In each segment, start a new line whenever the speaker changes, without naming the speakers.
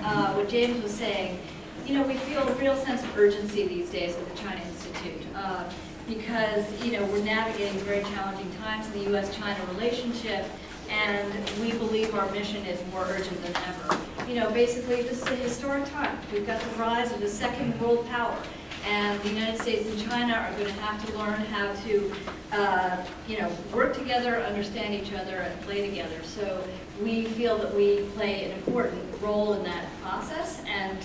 what James was saying, you know, we feel a real sense of urgency these days at the China Institute because, you know, we're navigating very challenging times in the U.S.-China relationship, and we believe our mission is more urgent than ever. You know, basically, this is a historic time. We've got the rise of the second world power, and the United States and China are going to have to learn how to, you know, work together, understand each other, and play together. So we feel that we play an important role in that process. And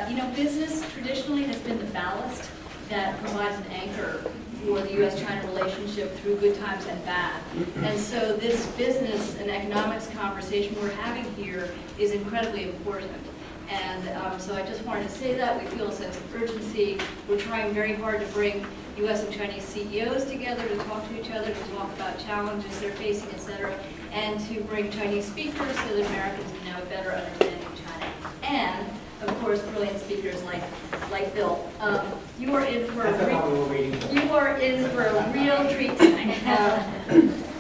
you know, business traditionally has been the ballast that provides an anchor for the U.S.-China relationship through good times and bad. And so this business and economics conversation we're having here is incredibly important. And so I just wanted to say that. We feel a sense of urgency. We're trying very hard to bring U.S. and Chinese CEOs together to talk to each other, to talk about challenges they're facing, et cetera, and to bring Chinese speakers so that Americans can have a better understanding of China. And, of course, brilliant speakers like Bill. You are in for a real treat tonight.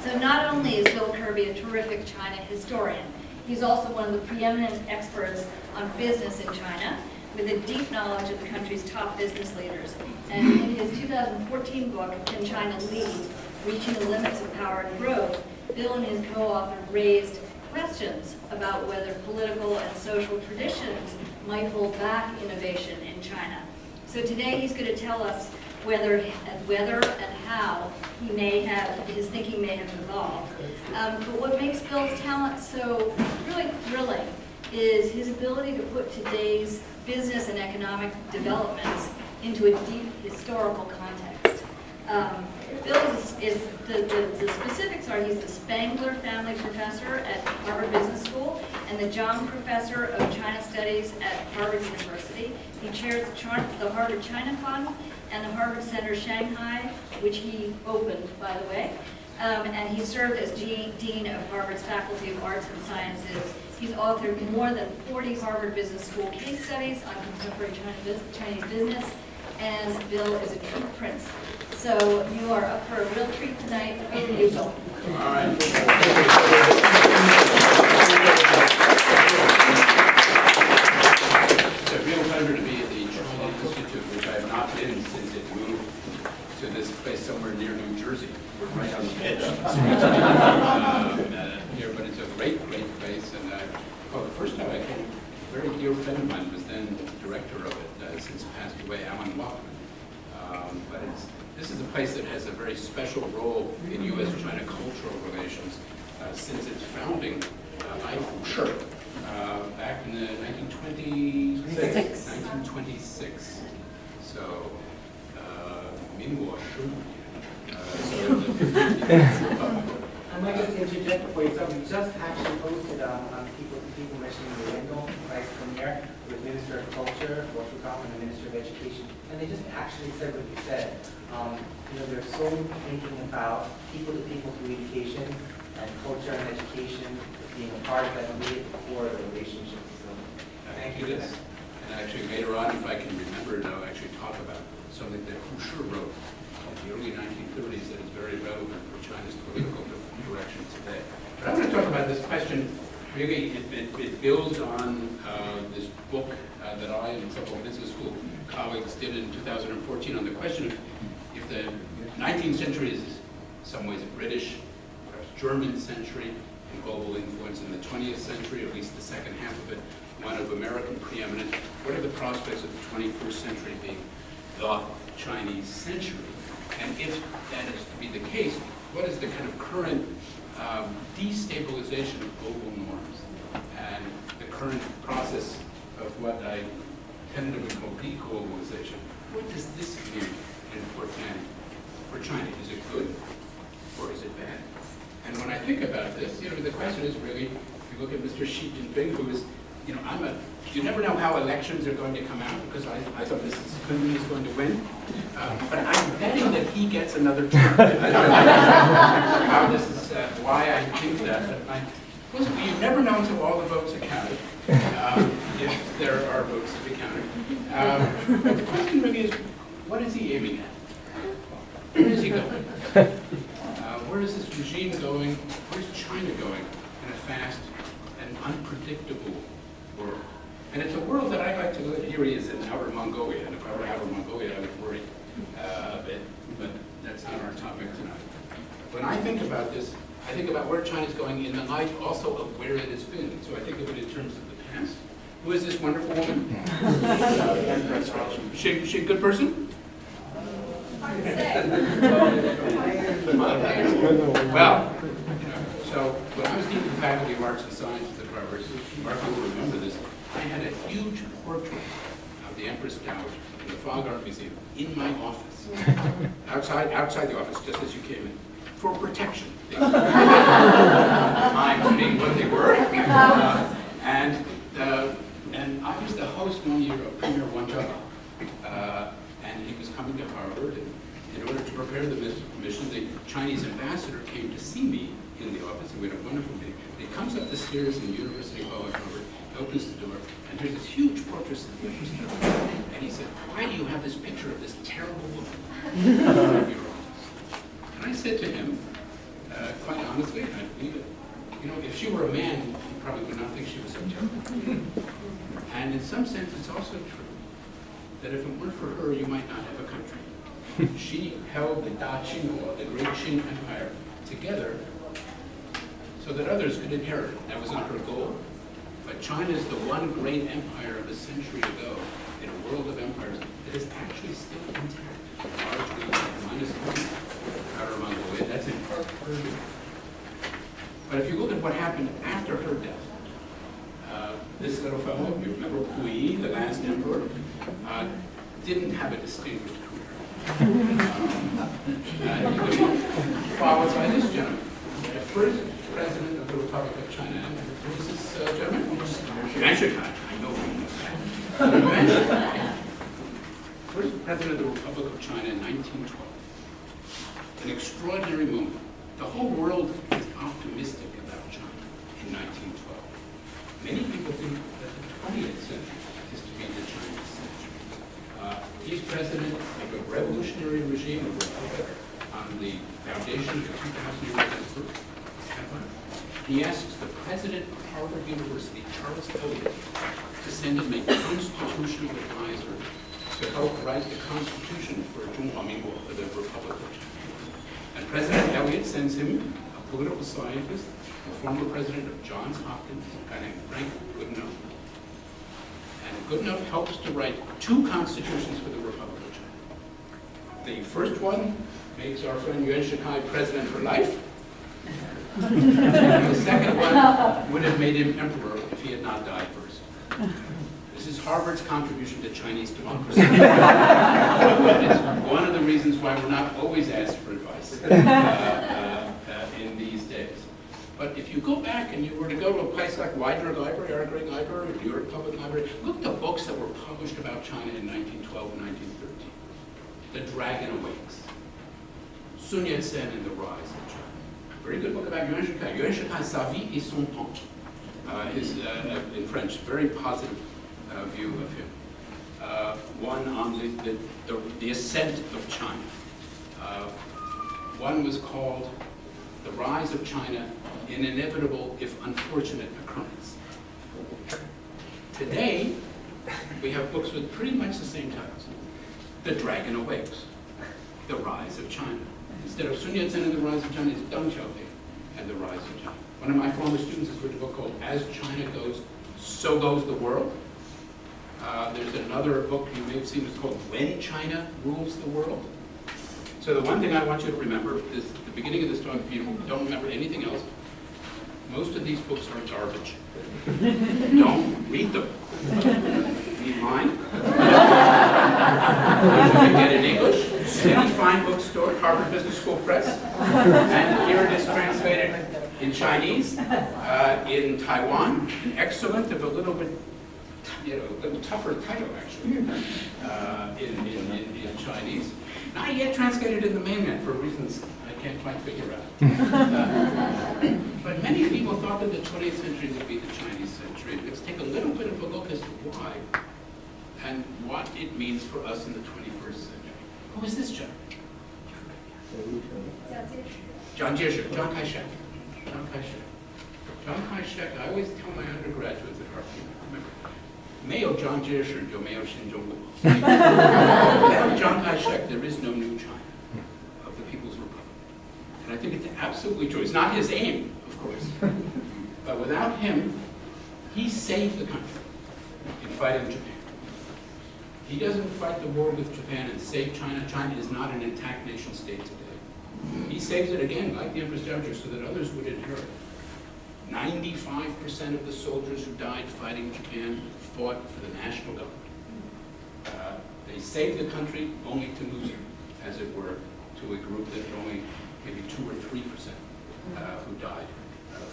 So not only is Bill Kirby a terrific China historian, he's also one of the preeminent experts on business in China, with a deep knowledge of the country's top business leaders. And in his 2014 book, Can China Lead? Reaching the Limits of Power and Growth, Bill and his co-author raised questions about whether political and social traditions might hold back innovation in China. So today he's going to tell us whether and how his thinking may have evolved. But what makes Bill's talent so really thrilling is his ability to put today's business and economic developments into a deep historical context. Bill the specifics are he's the Spangler Family Professor at Harvard Business School and the Zhang Professor of China Studies at Harvard University. He chairs the Harvard China Fund and the Harvard Center Shanghai, which he opened, by the way. And he served as Dean of Harvard's Faculty of Arts and Sciences. He's authored more than 40 Harvard Business School case studies on contemporary Chinese business, and Bill is a true prince. So you are up for a real treat tonight. Over to you, Bill.
All right. It's a real pleasure to be at the China Institute, which I have not been since it moved to this place somewhere near New Jersey. We're right on the edge. Here, but it's a great, great place. And the first time I came, a very dear friend of mine was then director of it, since passed away, Alan Walkman. But this is a place that has a very special role in U.S.-China cultural relations since its founding by Rector back in the 1926. So,
I might just interject before you start. We just actually posted on People Mission Millennial Vice Premier with Minister of Culture, and the Minister of Education, and they just actually said what you said. You know, they're so thinking about people-to-people communication and culture and education being a part of that immediate core of the relationship. So, thank you.
And actually, later on, if I can remember it, I'll actually talk about something that Rector wrote in the early 1930s that is very relevant for China's political direction today. But I want to talk about this question. Really, it builds on this book that I and several business school colleagues did in 2014 on the question of if the 19th century is in some ways a British, perhaps German century in global influence, in the 20th century, or at least the second half of it, one of American preeminence. What are the prospects of the 21st century being the Chinese century? And if that is to be the case, what is the kind of current destabilization of global norms and the current process of what I tentatively call de-globalization? What does this mean in portmanteau for China? Is it good or is it bad? And when I think about this, you know, the question is really, if you look at Mr. Xi Jinping, who is, you know, you never know how elections are going to come out, because I thought Mrs. Clinton is going to win. But I'm betting that he gets another term. I don't know how this is, why I think that. But you never know until all the votes are counted, if there are votes to be counted. But the question really is, what is he aiming at? Where is he going? Where is this regime going? Where's China going in a fast and unpredictable world? And it's a world that I like to live. Here he is in Outer Mongolia, and if I were Outer Mongolia, I would worry a bit, but that's not our topic tonight. When I think about this, I think about where China's going in the light also of where it has been. So I think of it in terms of the past. Who is this wonderful woman? She a good person?
Hard to say.
Well, so when I was dean of the Faculty of Arts and Sciences at Harvard, Mark will remember this, I had a huge portrait of the Empress Dowager in the Fogg Art Museum in my office, outside the office, just as you came in, for protection. Times being what they were. And I was the host one year of Premier Wanzhou, and he was coming to Harvard, and in order to prepare the mission, the Chinese ambassador came to see me in the office, and we had a wonderful meeting. He comes up the stairs in University Hall at Harvard, opens the door, and there's this huge portrait of the Empress Dowager. And he said, "Why do you have this picture of this terrible woman in front of your office?" And I said to him, quite honestly, and I believe it, you know, if she were a man, you probably would not think she was so terrible. And in some sense, it's also true that if it weren't for her, you might not have a country. She held the Da Qing, the great Qing Empire, together so that others could inherit it. That was not her goal. But China is the one great empire of a century ago in a world of empires that is actually still intact, largely minus Outer Mongolia. That's in part her. But if you look at what happened after her death, this little fellow, you remember Puyi, the last emperor, didn't have a distinguished career. He was followed by this gentleman, the first president of the Republic of China. And who is this gentleman? Yuan Shikai. I know him. Yuan Shikai, first president of the Republic of China in 1912. An extraordinary moment. The whole world is optimistic about China in 1912. Many people think that the 20th century is to be the Chinese century. He's president of a revolutionary regime of republic on the foundation of the 2,000-year empire. He asks the president of Harvard University, Charles Elliott, to send him a constitutional advisor to help write the Constitution for the Republic of China. And President Elliott sends him a political scientist, the former president of Johns Hopkins, a guy named Frank Goodenough. And Goodenough helps to write two constitutions for the Republic of China. The first one makes our friend Yuan Shikai president for life. And the second one would have made him emperor if he had not died first. This is Harvard's contribution to Chinese democracy. It's one of the reasons why we're not always asked for advice in these days. But if you go back and you were to go to a place like Wydra Library, our great library, or New York Public Library, look at the books that were published about China in 1912 and 1913. The Dragon Awakes. Sun Yat-sen and the Rise of China. Very good book about Yuan Shikai. Yuan Shikai, Sa vie et son temps. In French, very positive view of him. One on the ascent of China. One was called The Rise of China, an Inevitable if Unfortunate Occurrence. Today, we have books with pretty much the same titles. The Dragon Awakes, The Rise of China. Instead of Sun Yat-sen and the Rise of China, it's Deng Xiaoping and the Rise of China. One of my former students has written a book called As China Goes, So Goes the World. There's another book you may have seen, it's called When China Rules the World. So the one thing I want you to remember is the beginning of this talk, if you don't remember anything else, most of these books are garbage. Don't read them. Read mine. You can get in English, any fine bookstore, Harvard Business School Press. And here it is translated in Chinese, in Taiwan, excellent, if a little bit, a little tougher title actually, in Chinese. Not yet translated in the mainland for reasons I can't quite figure out. But many people thought that the 20th century would be the Chinese century. Let's take a little bit of a look as to why and what it means for us in the 21st century. Who is this gentleman? John Kai-shek. John Kai-shek. John Kai-shek. I always tell my undergraduates at Harvard, remember, 没有张介石就没有新中国. Without Chiang Kai-shek, there is no new China of the People's Republic. And I think it's absolutely true. It's not his aim, of course. But without him, he saved the country in fighting Japan. He doesn't fight the war with Japan and save China. China is not an intact nation state today. He saves it again, like the Empress Dowager, so that others would inherit. 95% of the soldiers who died fighting Japan fought for the national government. They saved the country only to lose it, as it were, to a group that only maybe 2 or 3% who died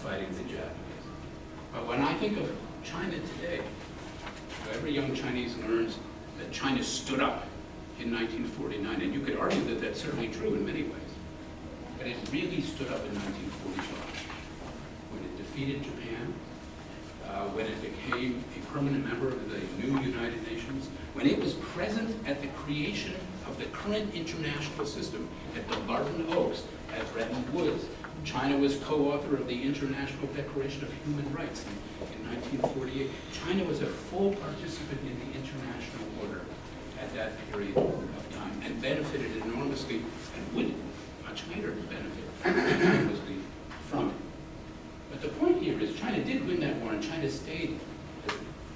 fighting the Japanese. But when I think of China today, every young Chinese learns that China stood up in 1949, and you could argue that that's certainly true in many ways. But it really stood up in 1945, when it defeated Japan, when it became a permanent member of the new United Nations, when it was present at the creation of the current international system at the Barton Oaks, at Bretton Woods. China was co-author of the International Declaration of Human Rights in 1948. China was a full participant in the international order at that period of time and benefited enormously and would much later benefit enormously from it. But the point here is China did win that war, and China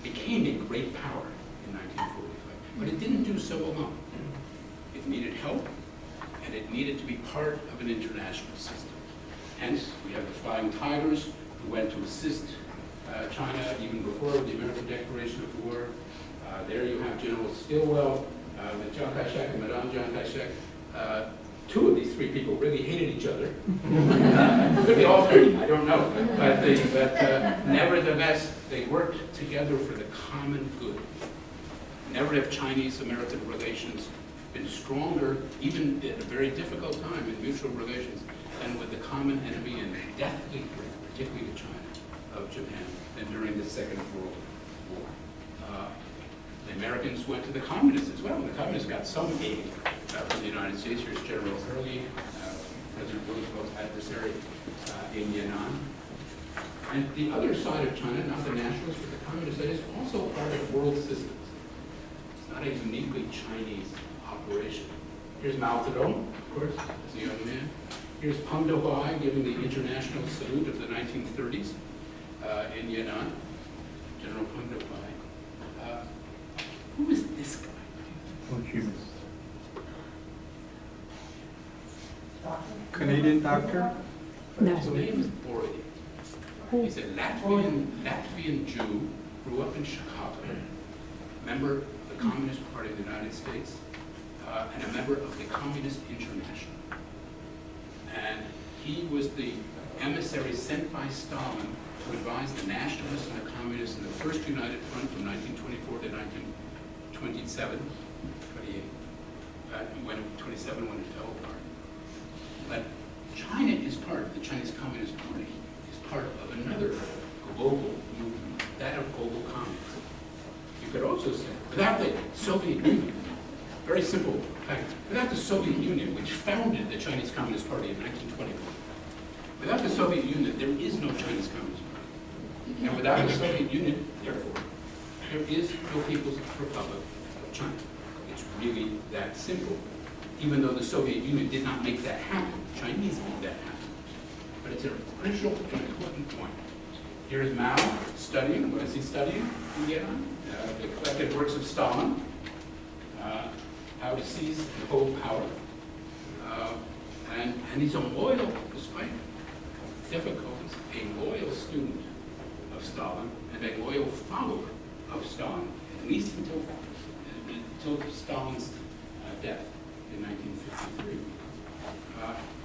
became a great power in 1945. But it didn't do so alone. It needed help, and it needed to be part of an international system. Hence, we have the Flying Tigers, who went to assist China even before the American Declaration of War. There you have General Stilwell, with Chiang Kai-shek and Madame Chiang Kai-shek. Two of these three people really hated each other. Could be all three, I don't know. But nevertheless, they worked together for the common good. Never have Chinese-American relations been stronger, even at a very difficult time in mutual relations, than with the common enemy and deathly threat, particularly to China, of Japan, than during the Second World War. The Americans went to the communists as well. The communists got some aid from the United States. Here's General Kirby, President Roosevelt's adversary in Yan'an. And the other side of China, not the nationalists, but the communists, that is also part of world systems. It's not a uniquely Chinese operation. Here's Mao Zedong, of course, as a young man. Here's Peng Dehuai giving the international salute of the 1930s in Yan'an. General Peng Dehuai. Who is this guy?
Canadian doctor?
No.
His name is Boris. He's a Latvian Jew, grew up in Chicago, member of the Communist Party of the United States, and a member of the Communist International. And he was the emissary sent by Stalin to advise the nationalists and the communists in the First United Front from 1924 to 1927, 28, when it fell apart. But China is part, the Chinese Communist Party is part of another global movement, that of global communism. You could also say, without the Soviet Union, very simple fact, without the Soviet Union, which founded the Chinese Communist Party in 1921, without the Soviet Union, there is no Chinese Communist Party. And without the Soviet Union, therefore, there is no People's Republic of China. It's really that simple. Even though the Soviet Union did not make that happen, the Chinese made that happen. But it's a crucial and important point. Here is Mao studying. What is he studying in Vietnam? The collected works of Stalin, how to seize and hold power. And he's a loyal, despite difficulties, a loyal student of Stalin and a loyal follower of Stalin, at least until Stalin's death in 1953.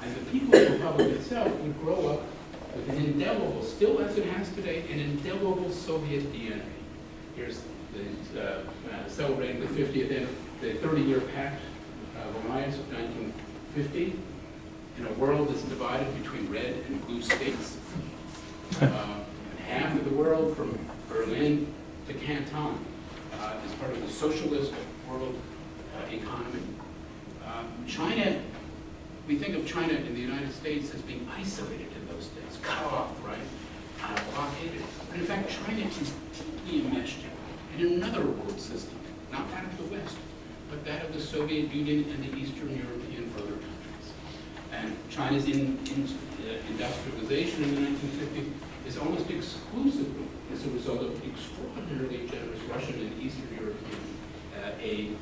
And the People's Republic itself would grow up with an indelible, still as it has today, an indelible Soviet DNA. Here's celebrating the 50th, the 30-year Pact of Alliance of 1950, in a world that's divided between red and blue states. Half of the world, from Berlin to Canton, is part of the socialist world economy. China, we think of China in the United States as being isolated in those days, cut off, right? Blockaded. But in fact, China is deeply enmeshed in another world system, not that of the West, but that of the Soviet Union and the Eastern European brother countries. And China's industrialization in the 1950s is almost exclusively as a result of extraordinarily generous Russian and Eastern European aid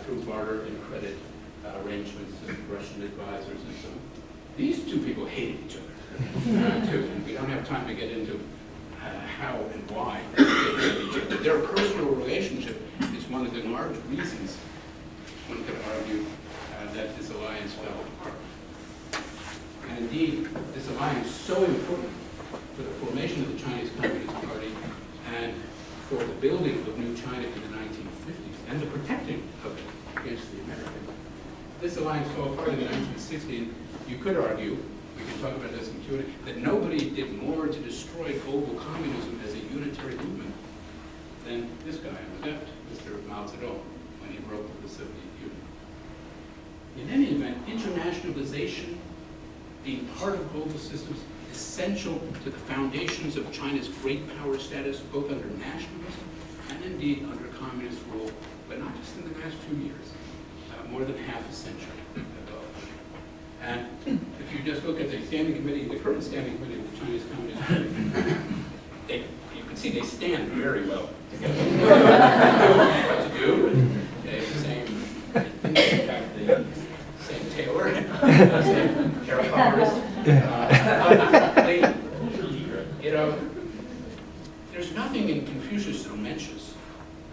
through barter and credit arrangements and Russian advisors and so on. These two people hated each other, too, and we don't have time to get into how and why they hated each other. Their personal relationship is one of the large reasons one could argue that this alliance fell apart. And indeed, this alliance is so important for the formation of the Chinese Communist Party and for the building of New China in the 1950s and the protecting of it against the Americans. This alliance fell apart in the 1960s, and you could argue, we can talk about this in Q&A, that nobody did more to destroy global communism as a unitary movement than this guy on the left, Mr. Mao Zedong, when he broke with the Soviet Union. In any event, internationalization, being part of global systems, is essential to the foundations of China's great power status, both under nationalism and indeed under communist rule, but not just in the last few years, more than half a century ago. And if you just look at the standing committee, the current standing committee of the Chinese Communist Party, you can see they stand very well together. What to do? They have the same things, they have the same tailor, same hair colorist. There's nothing in Confucius or Mencius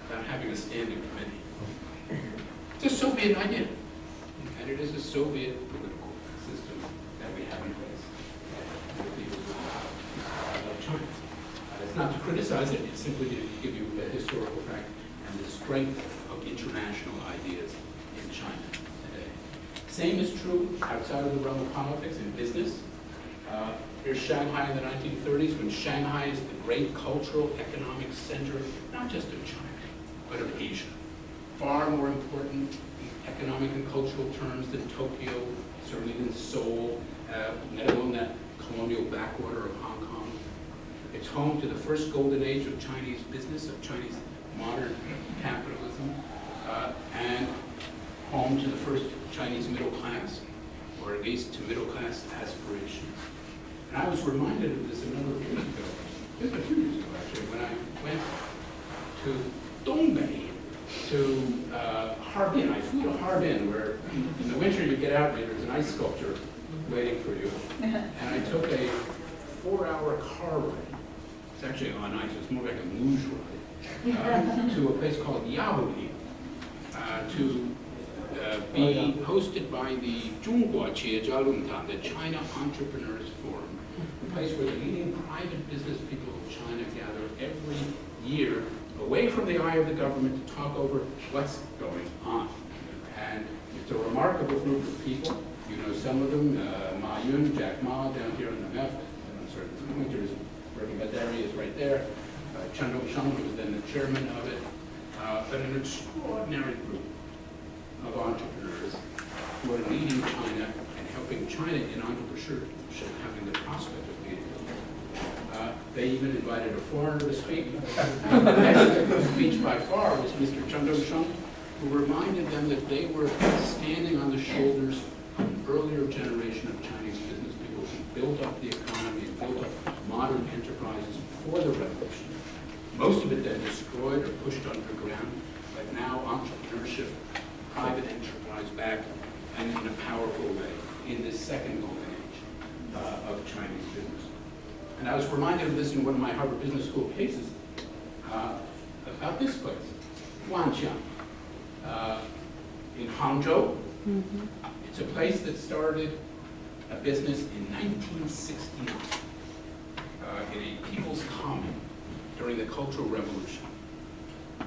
about having a standing committee. It's a Soviet idea, and it is a Soviet political system that we have in place for the people of China. It's not to criticize it, it's simply to give you a historical fact and the strength of international ideas in China today. Same is true outside of the realm of politics and business. Here's Shanghai in the 1930s, when Shanghai is the great cultural, economic center, not just of China, but of Asia. Far more important in economic and cultural terms than Tokyo, certainly than Seoul, let alone that colonial backwater of Hong Kong. It's home to the first golden age of Chinese business, of Chinese modern capitalism, and home to the first Chinese middle class, or at least to middle class aspirations. And I was reminded of this a number of years ago, just a few years ago actually, when I went to Dongbei, to Harbin. I flew to Harbin, where in the winter you get out and there's an ice sculpture waiting for you. And I took a 4-hour car ride. It's actually on ice, it's more like a luge ride, to a place called Yabuli, to be hosted by the Zhonghua Qiejia the China Entrepreneurs Forum, a place where the leading private business people of China gather every year away from the eye of the government to talk over what's going on. And it's a remarkable group of people. You know some of them, Ma Yun, Jack Ma down here on the left, Winter's working, but there he is right there. Chen Dongsheng, who was then the chairman of it. But an extraordinary group of entrepreneurs who are leading China and helping China in entrepreneurship, having the prospect of leading it. They even invited a foreigner to speak. The best speech by far was Mr. Chen Dongsheng, who reminded them that they were standing on the shoulders of an earlier generation of Chinese business people who built up the economy, built up modern enterprises before the revolution. Most of it then destroyed or pushed underground, but now entrepreneurship, private enterprise back, and in a powerful way in this second golden age of Chinese business. And I was reminded of this in one of my Harvard Business School cases about this place, Wanqiang, in Hangzhou. Mm-hmm. It's a place that started a business in 1969 in a people's commune during the Cultural Revolution.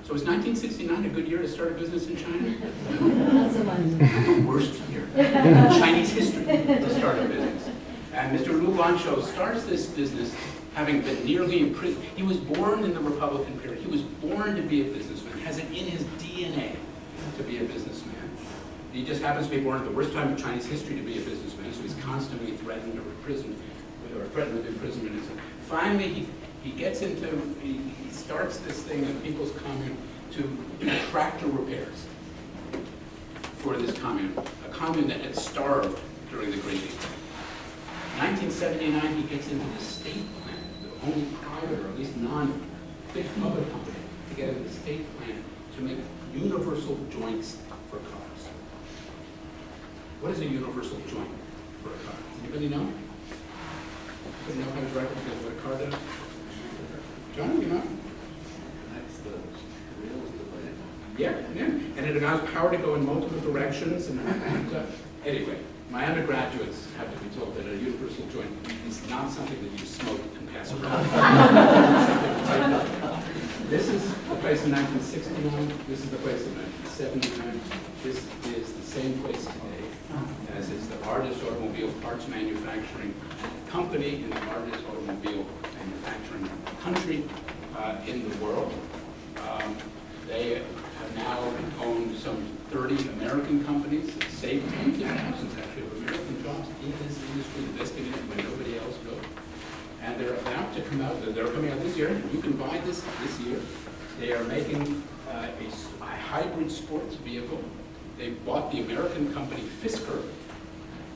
So is 1969 a good year to start a business in China? Not so much. The worst year in Chinese history to start a business. And Mr. Lu Wanshou starts this business having been nearly imprisoned. He was born in the Republican period. He was born to be a businessman, has it in his DNA to be a businessman. He just happens to be born at the worst time in Chinese history to be a businessman, so he's constantly threatened or imprisoned, or threatened with imprisonment. And so finally, he gets into, he starts this thing in People's Commune to do tractor repairs for this commune, a commune that had starved during the Great Depression. In 1979, he gets into the state plan, the only private or at least non-big public company to get into the state plan to make universal joints for cars. What is a universal joint for a car? Does anybody know? Does know how to drive it because what a car does? John, you know?
That's the wheels of the plane.
Yeah, yeah. And it allows power to go in multiple directions. And anyway, my undergraduates have to be told that a universal joint is not something that you smoke and pass around. This is the place in 1969. This is the place in 1979. This is the same place today as is the largest automobile parts manufacturing company in the largest automobile manufacturing country in the world. They have now owned some 30 American companies that saved tens of thousands actually of American jobs in this industry, investing in it when nobody else will. And they're about to come out, they're coming out this year, you can buy this year. They are making a hybrid sports vehicle. They bought the American company Fisker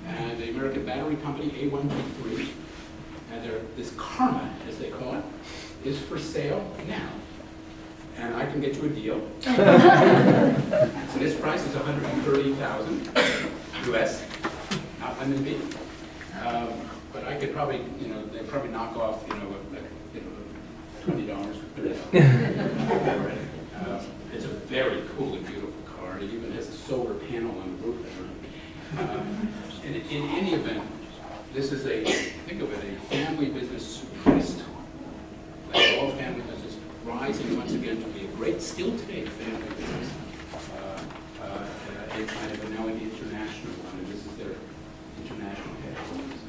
and the American battery company A123. And this Karma, as they call it, is for sale now. And I can get you a deal. So this price is $130,000 US, not renminbi. But I could probably, they'd probably knock off, $20 or $30. It's a very cool and beautiful car. It even has a solar panel on the roof. In any event, this is think of it, a family business supremacist. Like all family business, rising once again to be a great, still today, family business. In China, but now in the international one, and this is their international headquarters.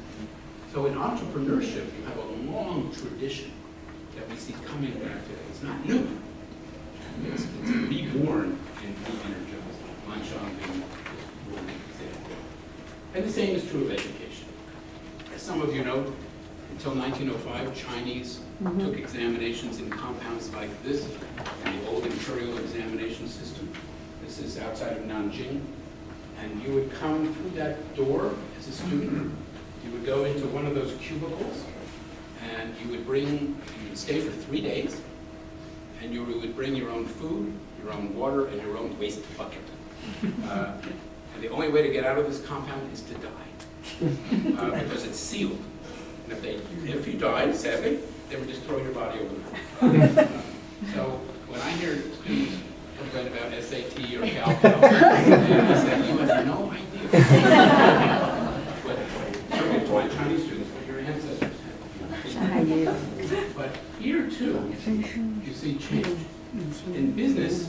So in entrepreneurship, you have a long tradition that we see coming back today. It's not new. It's reborn and re-energized. Lanshan being one example. And the same is true of education. As some of you know, until 1905, Chinese took examinations in compounds like this, in the old imperial examination system. This is outside of Nanjing. And you would come through that door as a student. You would go into one of those cubicles, and you would stay for 3 days, and you would bring your own food, your own water, and your own waste bucket. And the only way to get out of this compound is to die, because it's sealed. And if you died, sadly, they would just throw your body over the wall. So when I hear students complain about SAT or Cal, I say, you have no idea. To my Chinese students, what your ancestors had. But here too, you see change. In business,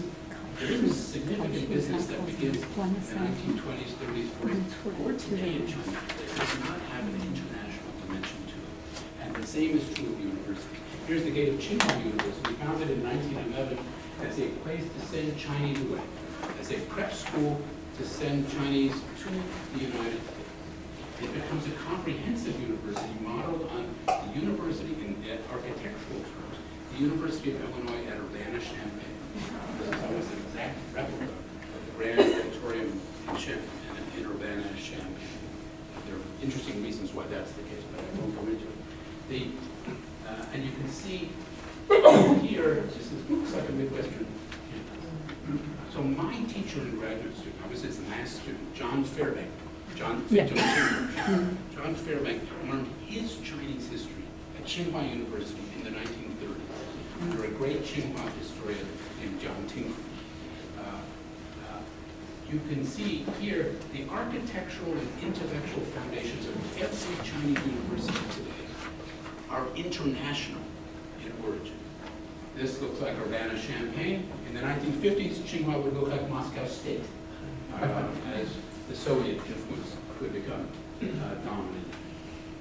there is a significant business that begins in the 1920s, 30s, 40s. Or today in China, it does not have an international dimension to it. And the same is true of university. Here's the gate of Tsinghua University, founded in 1911 as a place to send Chinese away, as a prep school to send Chinese to the United States. It becomes a comprehensive university modeled on the university in architectural terms, the University of Illinois at Urbana-Champaign. This is almost an exact replica of the Grand Auditorium in Urbana-Champaign. There are interesting reasons why that's the case, but I won't go into it. And you can see here, this looks like a Midwestern campus. So my teacher and graduate student, I was his last student, John Fairbank. John Fairbank learned his Chinese history at Tsinghua University in the 1930s under a great Tsinghua historian named John Ting. You can see here the architectural and intellectual foundations of every Chinese university today are international in origin. This looks like Urbana-Champaign. In the 1950s, Tsinghua would look like Moscow State as the Soviet influence would become dominant.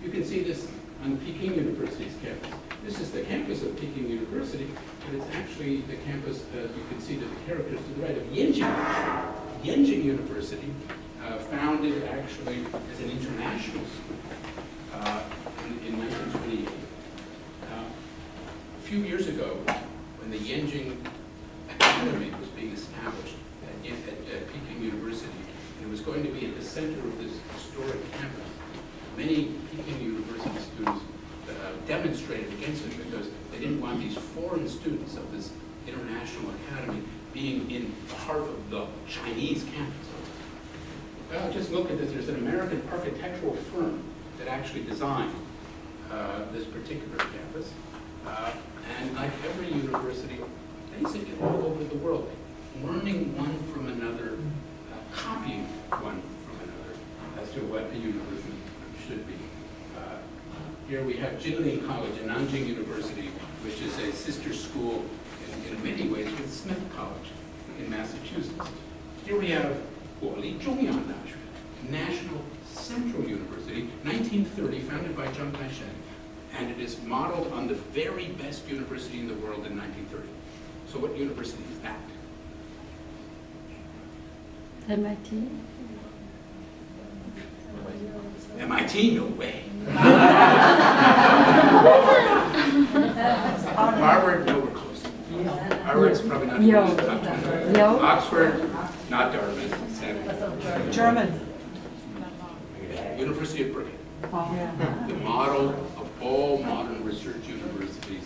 You can see this on Peking University's campus. This is the campus of Peking University, but it's actually the campus, you can see the characters to the right, of Yenjing. Yenjing University, founded actually as an international school in 1928. few years ago, when the Yanjing Academy was being established at Peking University, and it was going to be at the center of this historic campus, many Peking University students demonstrated against it because they didn't want these foreign students of this international academy being in part of the Chinese campus. Well, just look at this. There's an American architectural firm that actually designed this particular campus. And like every university, basically all over the world, learning one from another, copying one from another as to what a university should be. Here we have Jinling College and Nanjing University, which is a sister school in many ways with Smith College in Massachusetts. Here we have Guoli Zhongyang Dashi, National Central University, 1930, founded by Chiang Kai-shek, and it is modeled on the very best university in the world in 1930. So what university is that?
MIT.
MIT? No way. Harvard? No, we're close. Harvard's probably not even in the top 10.
Yo.
Oxford? Not Dartmouth. Stanford.
German.
University of Brigham.
Oh.
The model of all modern research universities,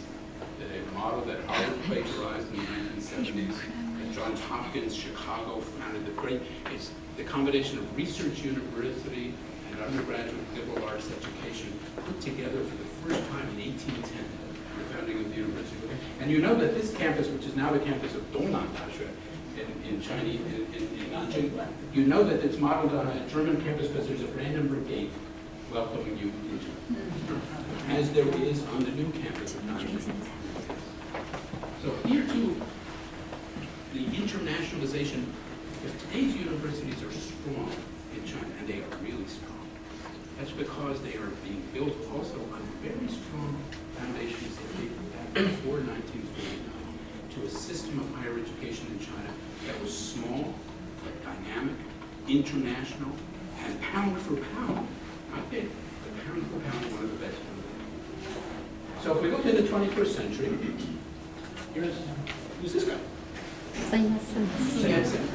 the model that Harvard plagiarized in the 1970s, that Johns Hopkins, Chicago founded the great, it's the combination of research university and undergraduate liberal arts education put together for the first time in 1810, the founding of the University of Brigham. And you know that this campus, which is now the campus of Dongnan Dashi in Chinese, in Nanjing, you know that it's modeled on a German campus because there's a brand number gate welcoming you into, as there is on the new campus of Nanjing. So here too, the internationalization, if today's universities are strong in China, and they are really strong, that's because they are being built also on very strong foundations that date back before 1949 to a system of higher education in China that was small, but dynamic, international, and pound for pound, not big, but pound for pound, one of the best. So if we look at the 21st century, who's this guy?
Same.
Sun Yat-sen.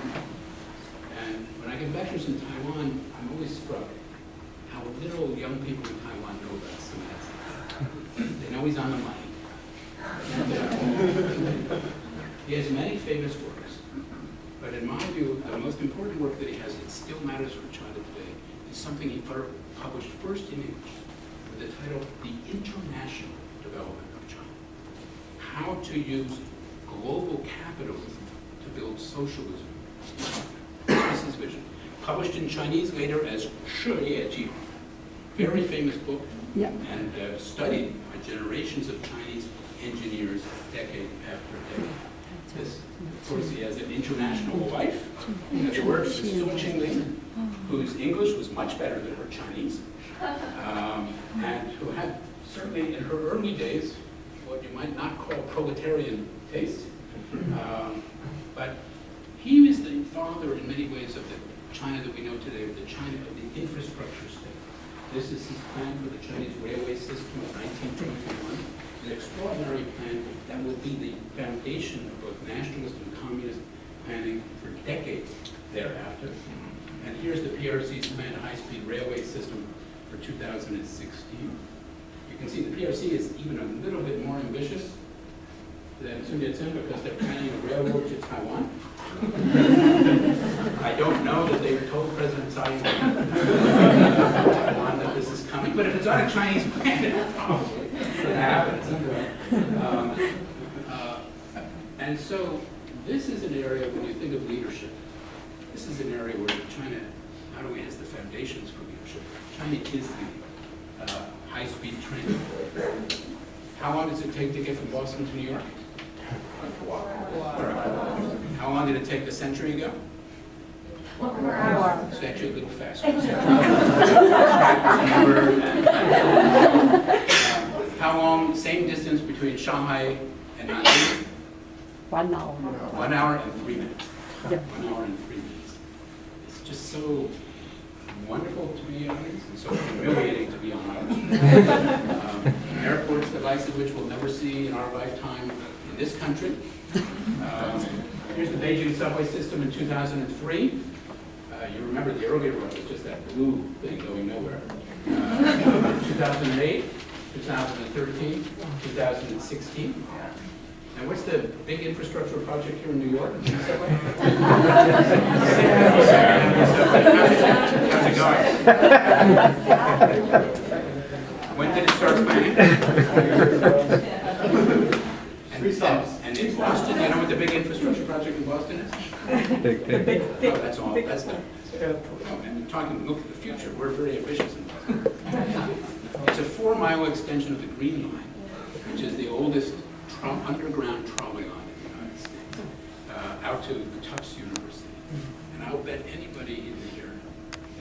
And when I give lectures in Taiwan, I'm always struck how little young people in Taiwan know about Sun Yat-sen. They know he's on the money. And, he has many famous works, but in my view, the most important work that he has that still matters for China today is something he published first in English with the title, The International Development of China. How to use global capitalism to build socialism. This is his vision. Published in Chinese later as Shi Ji, very famous book,
Yeah.
and studied by generations of Chinese engineers decade after decade. This, of course, he has an international wife. In other words, Sun Qingling, whose English was much better than her Chinese, and who had, certainly in her early days, what you might not call proletarian taste. But he is the father, in many ways, of the China that we know today, of the China of the infrastructure state. This is his plan for the Chinese railway system of 1921, an extraordinary plan that will be the foundation of both nationalist and communist planning for decades thereafter. And here's the PRC's planned high-speed railway system for 2016. You can see the PRC is even a little bit more ambitious than Sun Yat-sen because they're planning a railroad to Taiwan. I don't know that they were told President Xi Jinping that this is coming, but if it's on a Chinese plan, it probably could happen. And so this is an area, when you think of leadership, this is an area where China not only has the foundations for leadership, China is the high-speed train. How long does it take to get from Boston to New York? How long did it take a century ago? It's actually a little faster. How long, same distance between Shanghai and Nanjing?
1 hour.
1 hour and 3 minutes.
Yeah.
1 hour and 3 minutes. It's just so wonderful to be on these and so humiliating to be on others. Airports, the likes of which we'll never see in our lifetime in this country. Here's the Beijing subway system in 2003. You remember the earlier one was just that blue thing going nowhere. 2008, 2013, 2016. And what's the big infrastructure project here in New York? Subway? How's it going? When did it start planning? And in Boston, you know what the big infrastructure project in Boston is? Oh, that's all. That's the. Oh, and talking, look at the future. We're very ambitious in Boston. It's a 4-mile extension of the Green Line, which is the oldest underground trolley line in the United States, out to Tufts University. And I'll bet anybody in here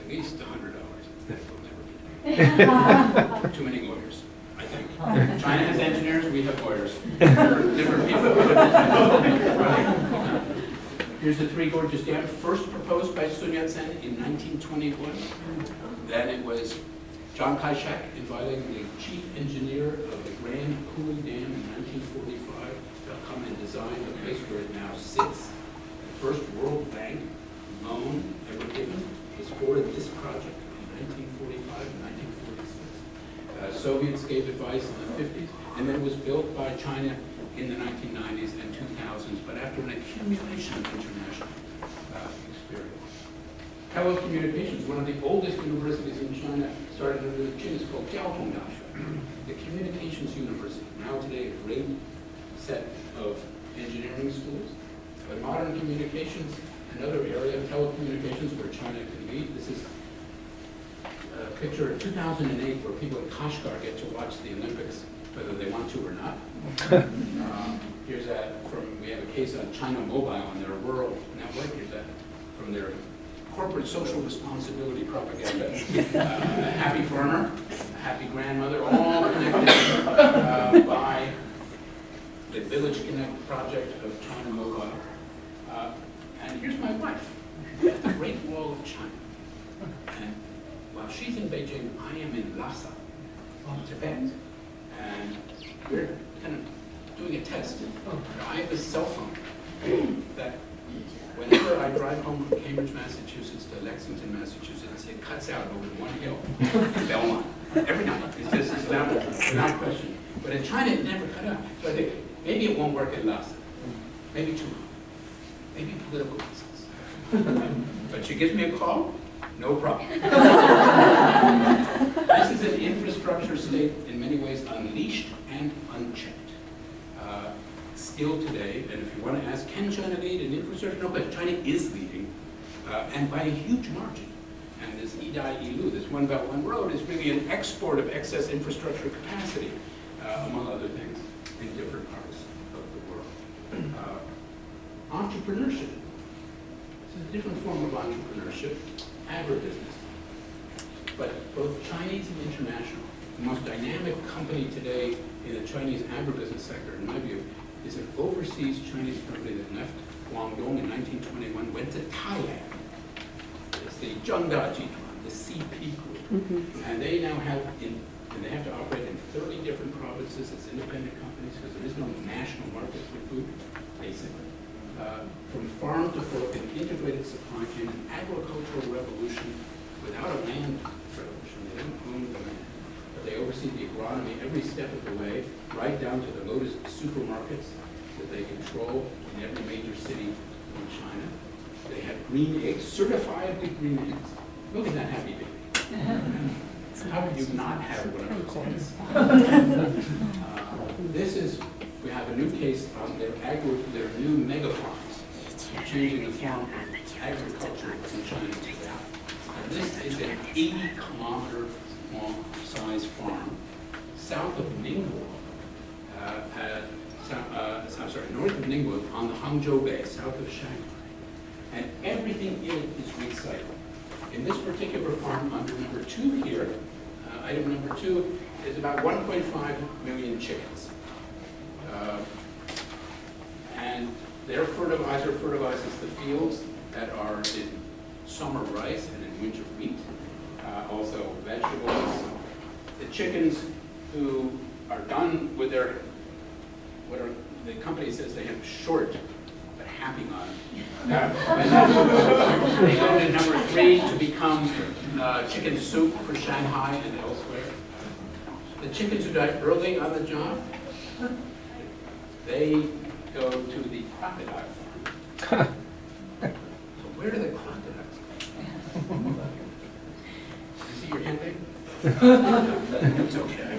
at least $100 that will never be done. Too many lawyers, I think. China has engineers, we have lawyers. Different people. Here's the 3 gorgeous dams, first proposed by Sun Yat-sen in 1921. Then it was Chiang Kai-shek inviting the chief engineer of the Grand Coulee Dam in 1945 to come and design the place where it now sits. The first World Bank loan ever given was for this project in 1945 and 1946. Soviets gave advice in the 50s, and then it was built by China in the 1990s and 2000s, but after an accumulation of international experience. Telecommunications, one of the oldest universities in China, started under the Qin, is called Jiaotong Dashi, the Communications University. Now today, a great set of engineering schools. But modern communications, another area of telecommunications where China can lead. This is a picture of 2008 where people in Kashgar get to watch the Olympics, whether they want to or not. Here's that we have a case on China Mobile on their rural network. Here's that from their corporate social responsibility propaganda. A happy farmer, a happy grandmother, all connected by the Village Connect project of China Mobile. And here's my wife, at the Great Wall of China. And while she's in Beijing, I am in Lhasa, Tibet. And we're kind of doing a test. I have this cell phone that whenever I drive home from Cambridge, Massachusetts to Lexington, Massachusetts, it cuts out over one hill, Belmont, every night. It's without question. But in China, it never cut out. So I think maybe it won't work at Lhasa. Maybe tomorrow. Maybe political reasons. But she gives me a call, no problem. This is an infrastructure state in many ways unleashed and unchecked. Still today, and if you want to ask, can China lead in infrastructure? No, but China is leading, and by a huge margin. And this Idai-Ilu, this One Belt, One Road, is really an export of excess infrastructure capacity, among other things, in different parts of the world. Entrepreneurship. This is a different form of entrepreneurship, agribusiness. But both Chinese and international, the most dynamic company today in the Chinese agribusiness sector, in my view, is an overseas Chinese company that left Guangdong in 1921, went to Thailand. It's the Zhengda Jichuan, the CP Group. And they now have, and they have to operate in 30 different provinces as independent companies because there is no national market for food, basically. From farm to fork, an integrated supply chain, an agricultural revolution without a land revolution. They don't own the land, but they oversee the agronomy every step of the way, right down to the Lotus supermarkets that they control in every major city in China. They have green eggs, certifiably green eggs. Look at that happy baby. How could you not have one of those eggs? We have a new case on their new mega farms, changing the form of agriculture in China. And this is an 80-kilometer long size farm south of Ningbo, north of Ningbo on the Hangzhou Bay, south of Shanghai. And everything in it is recycled. In this particular farm, under number 2 here, item number 2 is about 1.5 million chickens. And their fertilizer fertilizes the fields that are in summer rice and in winter wheat. also vegetables. The chickens who are done with their, the company says they have short but happy on. They go to number 3 to become chicken soup for Shanghai and elsewhere. The chickens who die early on the job, they go to the crocodile farm. So where do the crocodiles go? You see your hand there? It's okay.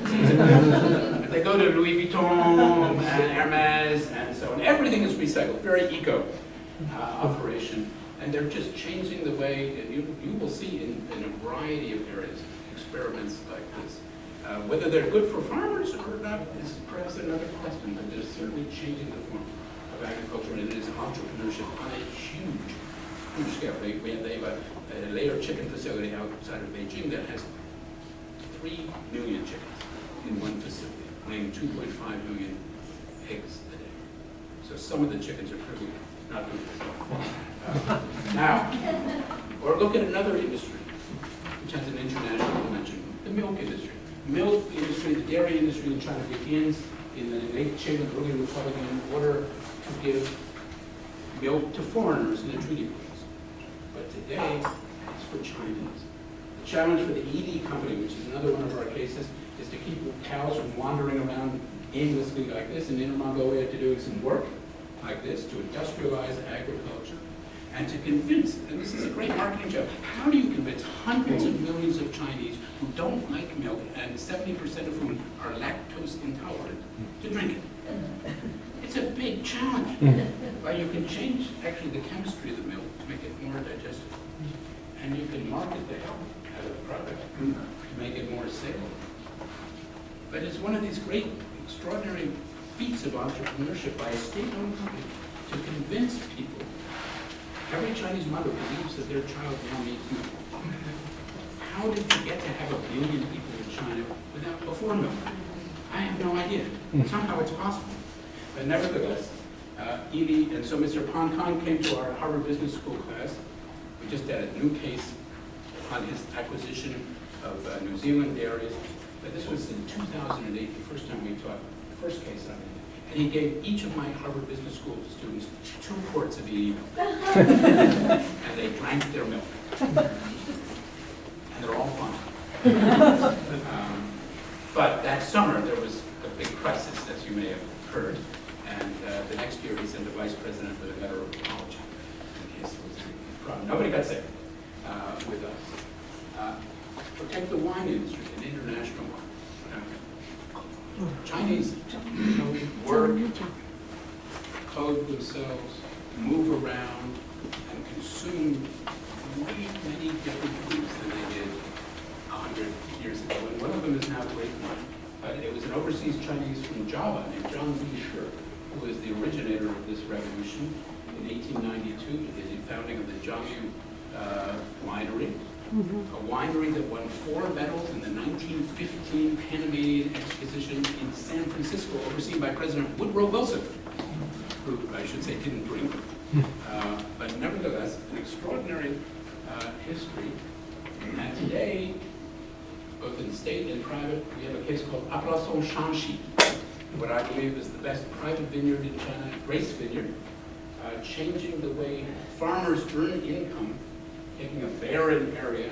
They go to Louis Vuitton and Hermes and so on. Everything is recycled, very eco operation. And they're just changing the way, you will see in a variety of areas, experiments like this. Whether they're good for farmers or not is perhaps another question, but they're certainly changing the form of agriculture, and it is entrepreneurship on a huge scale. They have a layer chicken facility outside of Beijing that has 3 million chickens in one facility, laying 2.5 million eggs a day. So some of the chickens are pretty not good. Now, or look at another industry, which has an international dimension, the milk industry. Milk industry, the dairy industry in China begins in the late Qing and early Republican in order to give milk to foreigners in the treaty rules. But today, it's for Chinese. The challenge for the ED company, which is another one of our cases, is to keep cows from wandering around aimlessly like this in Inner Mongolia, to doing some work like this, to industrialize agriculture, and to convince, and this is a great marketing job, how do you convince hundreds of millions of Chinese who don't like milk, and 70% of whom are lactose intolerant, to drink it? It's a big challenge. But you can change, actually, the chemistry of the milk to make it more digestible. And you can market the hell out of the product to make it more saleable. But it's one of these great, extraordinary feats of entrepreneurship by a state-owned company to convince people. Every Chinese mother believes that their child now needs milk. How did you get to have 1 billion people in China before milk? I have no idea. Somehow it's possible. But nevertheless, Edie, and so Mr. Pan Khan came to our Harvard Business School class. We just had a new case on his acquisition of New Zealand dairies. But this was in 2008, the first time we taught the first case on it. And he gave each of my Harvard Business School students 2 quarts of ED milk. And they drank their milk. And they're all fine. But that summer, there was a big crisis, as you may have heard. And the next year, he sent the vice president with a letter of apology in case there was any problem. Nobody got sick with us. Protect the wine industry, an international one. Chinese work, clothe themselves, move around, and consume many different foods than they did 100 years ago. And one of them is now great wine. But it was an overseas Chinese from Java named Zhang Yishir, who was the originator of this revolution in 1892, the founding of the Jiangyu winery. A winery that won 4 medals in the 1915 Panamanian Exposition in San Francisco, overseen by President Woodrow Wilson, who I should say didn't drink. But nevertheless, an extraordinary history. And today, both in state and private, we have a case called Appellation Shanxi, what I believe is the best private vineyard in China, Grace Vineyard, changing the way farmers earn income, taking a barren area,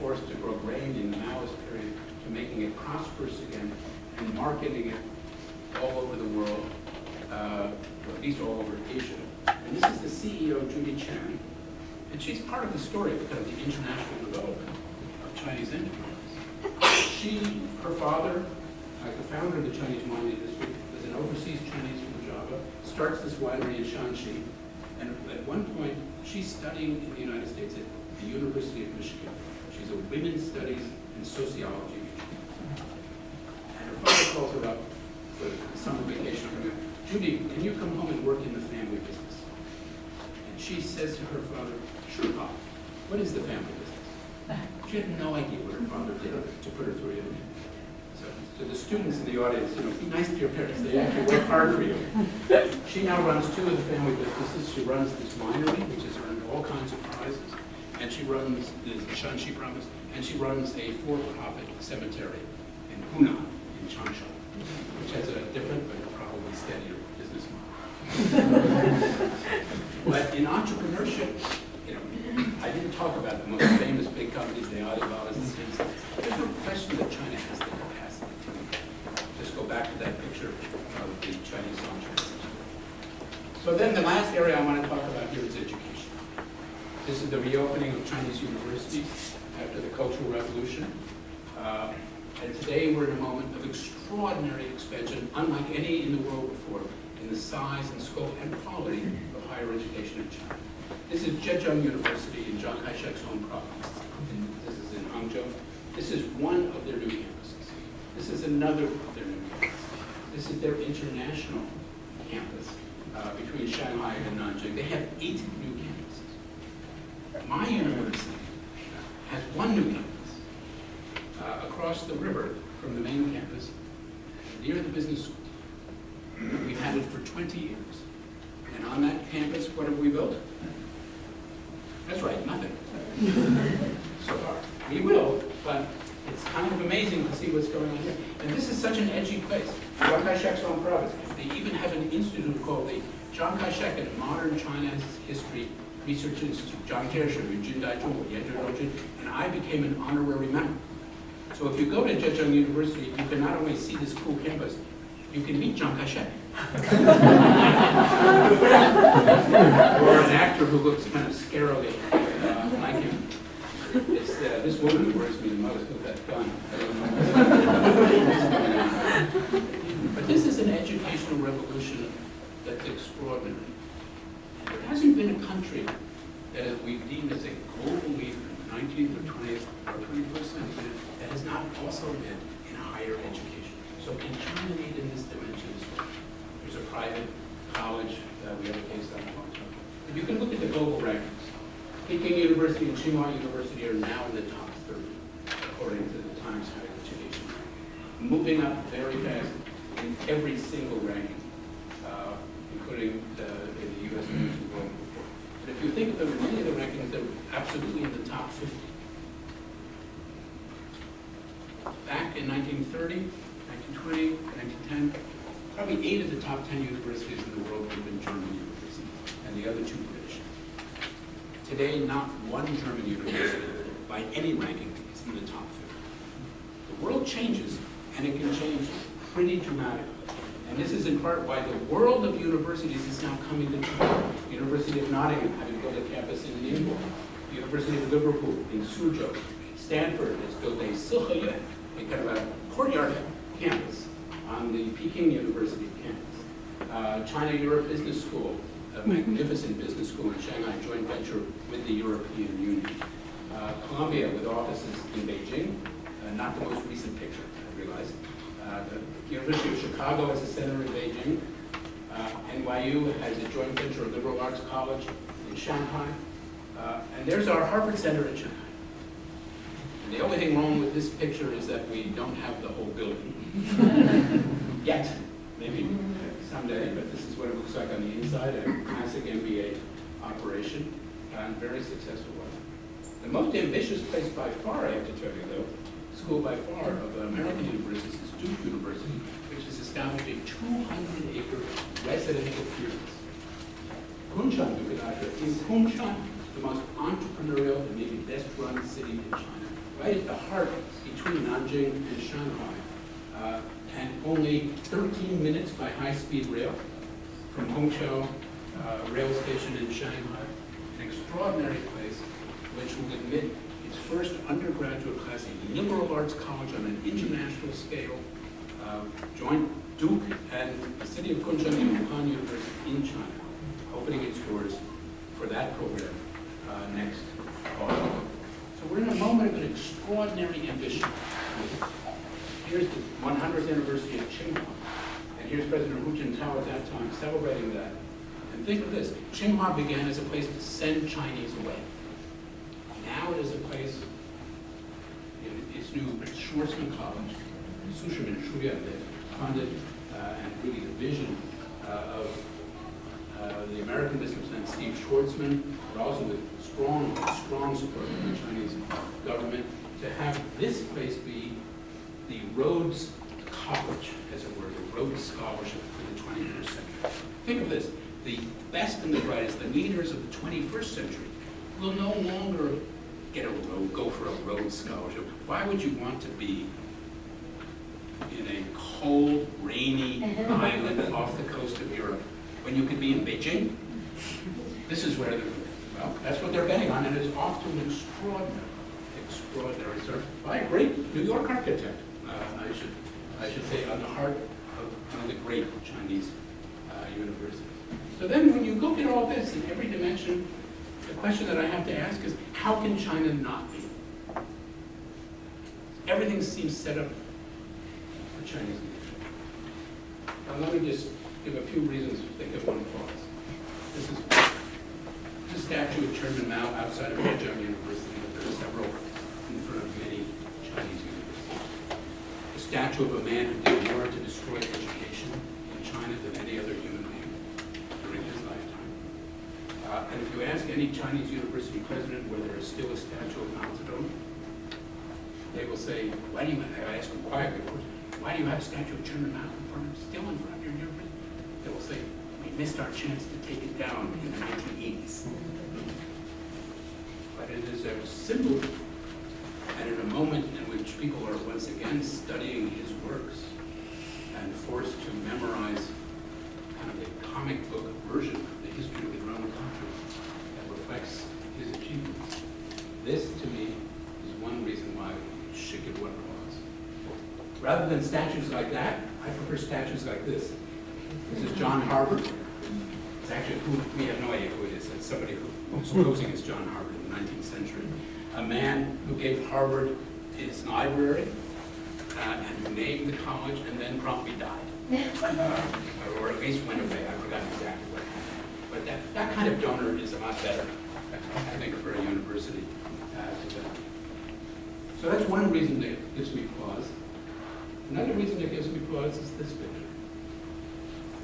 forced to grow grain in the Maoist period, to making it prosperous again, and marketing it all over the world, or at least all over Asia. And this is the CEO, Judy Chan, and she's part of the story of kind of the international development of Chinese enterprise. Her father, like the founder of the Chinese wine industry, was an overseas Chinese from Java, starts this winery in Shanxi, and at one point, she's studying in the United States at the University of Michigan. She's a women's studies and sociology major. And her father calls her up for summer vacation. Judy, can you come home and work in the family business? And she says to her father, sure, Pop, what is the family business? She had no idea what her father did to put her through it. So the students in the audience, be nice to your parents. They actually work hard for you. She now runs 2 of the family businesses. She runs this winery, which has earned all kinds of prizes. and she runs the Shanxi province, and she runs a for-profit cemetery in Hunan, in Changsha, which has a different but probably steadier business model. But in entrepreneurship, I didn't talk about the most famous big companies, the Alibabas and Tencent. There's no question that China has the capacity to just go back to that picture of the Chinese entrepreneurs. So then the last area I want to talk about here is education. This is the reopening of Chinese universities after the Cultural Revolution. And today we're in a moment of extraordinary expansion, unlike any in the world before, in the size and scope and quality of higher education in China. This is Zhejiang University in Chiang Kai-shek's home province. This is in Hangzhou. This is one of their new campuses. This is another of their new campuses. This is their international campus between Shanghai and Nanjing. They have 8 new campuses. My university has 1 new campus across the river from the main campus near the business school. We've had it for 20 years. And on that campus, what have we built? That's right, nothing. So far. We will, but it's kind of amazing to see what's going on here. And this is such an edgy place. Chiang Kai-shek's home province. They even have an institute called the Chiang Kai-shek and Modern China's History Research Institute, and I became an honorary member. So if you go to Zhejiang University, you can not only see this cool campus, you can meet Chiang Kai-shek. Or an actor who looks kind of scarily like him. It's this woman who worries me the most with that gun. But this is an educational revolution that's extraordinary. There hasn't been a country that we deem as a global leader in the 19th or 20th or 21st century that has not also been in higher education. So can China lead in this dimension as well? There's a private college, we have a case on Hangzhou. But you can look at the global rankings. Peking University and Tsinghua University are now in the top 30, according to the Times Higher Education. Moving up very fast in every single ranking, including the U.S. News and World Report. But if you think of many of the rankings, they're absolutely in the top 50. Back in 1930, 1920, 1910, probably 8 of the top 10 universities in the world would have been German universities, and the other 2 British. Today, not one German university, by any ranking, is in the top 50. The world changes, and it can change pretty dramatically. And this is in part why the world of universities is now coming to China. University of Nottingham having built a campus in Ningbo. University of Liverpool in Suzhou. Stanford has built a Siheyuan, a kind of a courtyard campus on the Peking University campus. China-Europe Business School, a magnificent business school in Shanghai, joint venture with the European Union. Columbia with offices in Beijing, not the most recent picture, I realize. The University of Chicago has a center in Beijing. NYU has a joint venture, a liberal arts college in Shanghai. And there's our Harvard Center in Shanghai. And the only thing wrong with this picture is that we don't have the whole building. Yet. Maybe someday, but this is what it looks like on the inside, a classic MBA operation, and very successful one. The most ambitious place by far, I have to tell you though, school by far of American universities is Duke University, which has established a 200-acre residential campus. Kunshan in Kunshan, the most entrepreneurial and maybe best-run city in China, right at the heart between Nanjing and Shanghai, and only 13 minutes by high-speed rail from Hongqiao rail station in Shanghai. An extraordinary place which will admit its first undergraduate class, a liberal arts college on an international scale, joint Duke and the city of Kunshan and Wuhan University in China, opening its doors for that program next fall. So we're in a moment of an extraordinary ambition. Here's the 100th anniversary of Tsinghua, and here's President Hu Jintao at that time celebrating that. And think of this, Tsinghua began as a place to send Chinese away. Now it is a place, its new Schwarzman College, Sushimen Shuyan, they funded, and really the vision of the American businessman Steve Schwartzman, but also with strong support from the Chinese government, to have this place be the Rhodes College, as it were, the Rhodes Scholarship for the 21st century. Think of this, the best and the brightest, the leaders of the 21st century, will no longer go for a Rhodes Scholarship. Why would you want to be in a cold, rainy island off the coast of Europe when you could be in Beijing? This is where well, that's what they're betting on, and it's off to an extraordinary start by a great New York architect. I should say on the heart of one of the great Chinese universities. So then when you look at all this in every dimension, the question that I have to ask is, how can China not be? Everything seems set up for Chinese leadership. Now let me just give a few reasons they give one pause. This is a statue of Chairman Mao outside of Zhejiang University. There are several in front of many Chinese universities. A statue of a man who did more to destroy education in China than any other human being during his lifetime. And if you ask any Chinese university president where there is still a statue of Mao Zedong, they will say, why do you have, I ask them quietly, of course, why do you have a statue of Chairman Mao still in front of your university? They will say, we missed our chance to take it down in the 1980s. But it is a symbol, and in a moment in which people are once again studying his works and forced to memorize kind of a comic book version of the history of the Roman country that reflects his achievements. This, to me, is one reason why we should give one applause. Rather than statues like that, I prefer statues like this. This is John Harvard. It's actually we have no idea who it is. It's somebody who's posing as John Harvard in the 19th century. A man who gave Harvard his library and who named the college and then promptly died. Or at least went away. I forgot exactly what happened. But that kind of donor is a lot better, I think, for a university to do. So that's one reason that gives me pause. Another reason that gives me pause is this picture.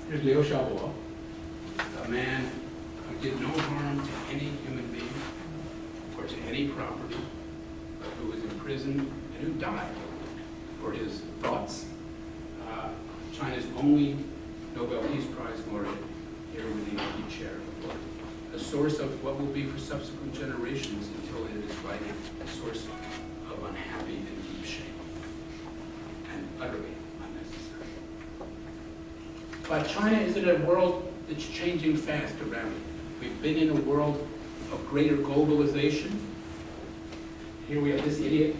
Here's Liu Xiaobo, a man who did no harm to any human being or to any property, but who was imprisoned and who died for his thoughts. China's only Nobel Peace Prize laureate, here with the empty chair before him. A source of what will be for subsequent generations until it is writing, a source of unhappy and deep shame, and utterly unnecessary. But China is in a world that's changing fast around it. We've been in a world of greater globalization. Here we have this idiot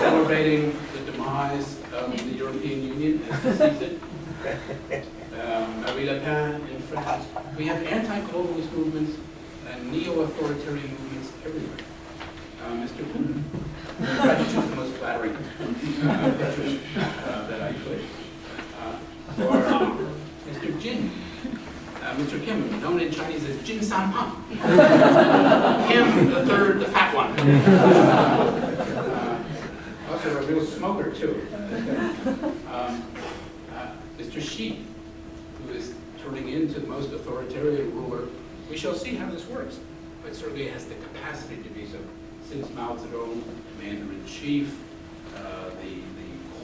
celebrating the demise of the European Union as he sees it. Marie Le Pen in France. We have anti-globalist movements and neo-authoritarian movements everywhere. Mr. Putin, I tried to choose the most flattering picture that I could. Or Mr. Jin, Mr. Kim, known in Chinese as Jin San Pang. Kim, the third, the fat one. Also a real smoker, too. Mr. Xi, who is turning into the most authoritarian ruler. We shall see how this works, but certainly has the capacity to be so. Since Mao Zedong, commander-in-chief, the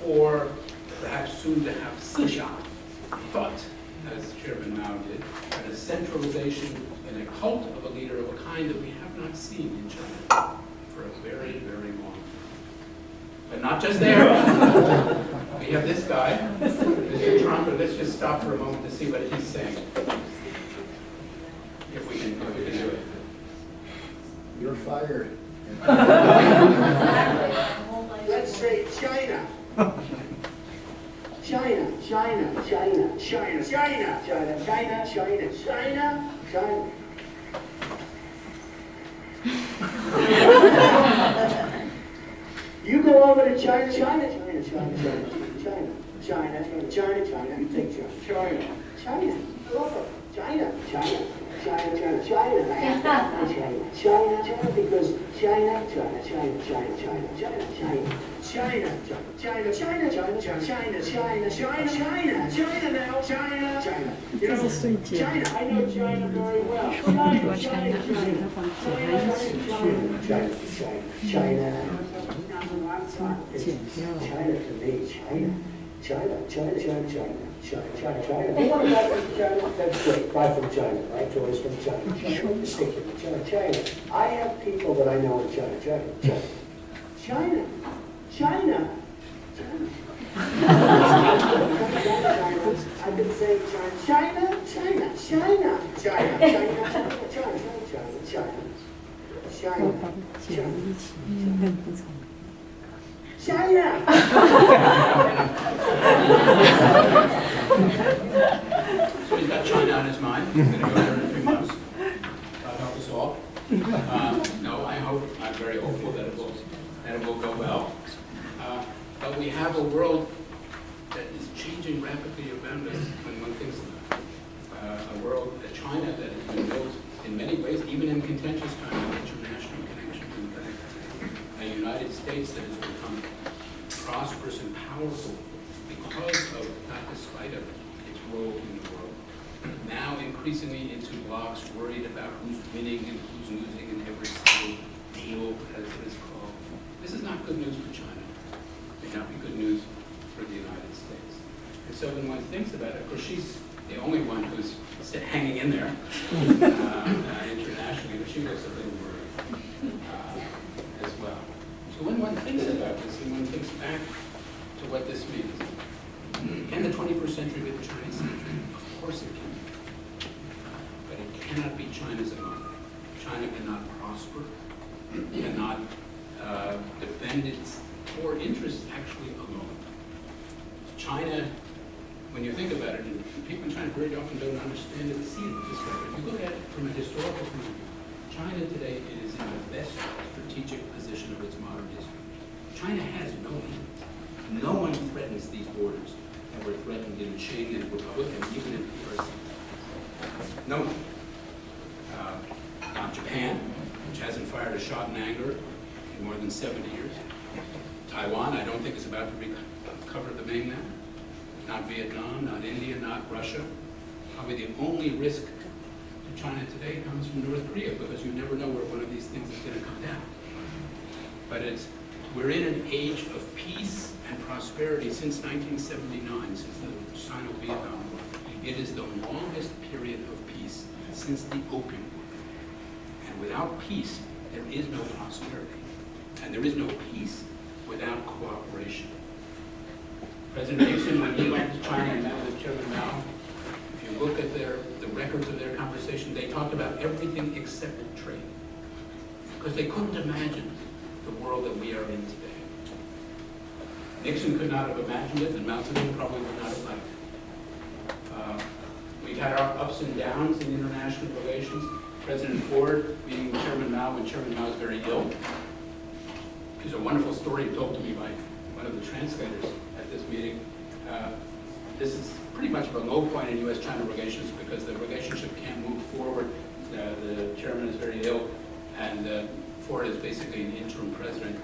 core, perhaps soon to have Sixia, thought, as Chairman Mao did, and a centralization and a cult of a leader of a kind that we have not seen in China for a very, very long time. But not just there. We have this guy, Mr. Trump, and let's just stop for a moment to see what he's saying. If we can do it.
You're fired.
Let's say China. China, China, China, China, China, China, China, China, China, China. You go over to China, China, China, China, China, China, China, China, China, you take China, China, China, China, China, China, China, China, China, China, China, because China,
这是睡觉。
I know China very well.
很多 China 他放起来一起去，
China.
剪掉。
China to me, China. You want to buy from China? That's great. Buy from China, right? Toys from China. China. I have people that I know in China. China. I've been saying China.
我把它剪一起，更不错。
China.
So he's got China on his mind. He's going to go there in 3 months. God help us all. No, I'm very hopeful that it will go well. But we have a world that is changing rapidly around us when one thinks about it. A world, a China that has been built in many ways, even in contentious times, international connections and connectivity. A United States that has become prosperous and powerful because of, not despite of, its role in the world. Now increasingly into blocks worried about who's winning and who's losing in every single deal, as it is called. This is not good news for China. It may not be good news for the United States. And so when one thinks about it, of course she's the only one who's hanging in there internationally, but she looks a little worried as well. So when one thinks about this and one thinks back to what this means, can the 21st century be the Chinese century? Of course it can. But it cannot be China's alone. China cannot prosper, cannot defend its core interests actually alone. China, when you think about it, and people in China very often don't understand it, see it this way. If you look at it from a historical point of view, China today is in the best strategic position of its modern history. China has no enemies. No one threatens these borders that were threatened in Qing and Republic and even in PRC. No one. Not Japan, which hasn't fired a shot in anger in more than 70 years. Taiwan, I don't think is about to recover the mainland. Not Vietnam, not India, not Russia. Probably the only risk to China today comes from North Korea, because you never know where one of these things is going to come down. But we're in an age of peace and prosperity since 1979, since the Sino-Vietnam War. It is the longest period of peace since the Opium War. And without peace, there is no prosperity. And there is no peace without cooperation. President Nixon, when he went to China and met with Chairman Mao, if you look at the records of their conversation, they talked about everything except trade. Because they couldn't imagine the world that we are in today. Nixon could not have imagined it, and Mao Zedong probably would not have liked it. We've had our ups and downs in international relations. President Ford meeting Chairman Mao when Chairman Mao is very ill. There's a wonderful story told to me by one of the translators at this meeting. This is pretty much of a low point in U.S.-China relations because the relationship can't move forward. The chairman is very ill, and Ford is basically an interim president.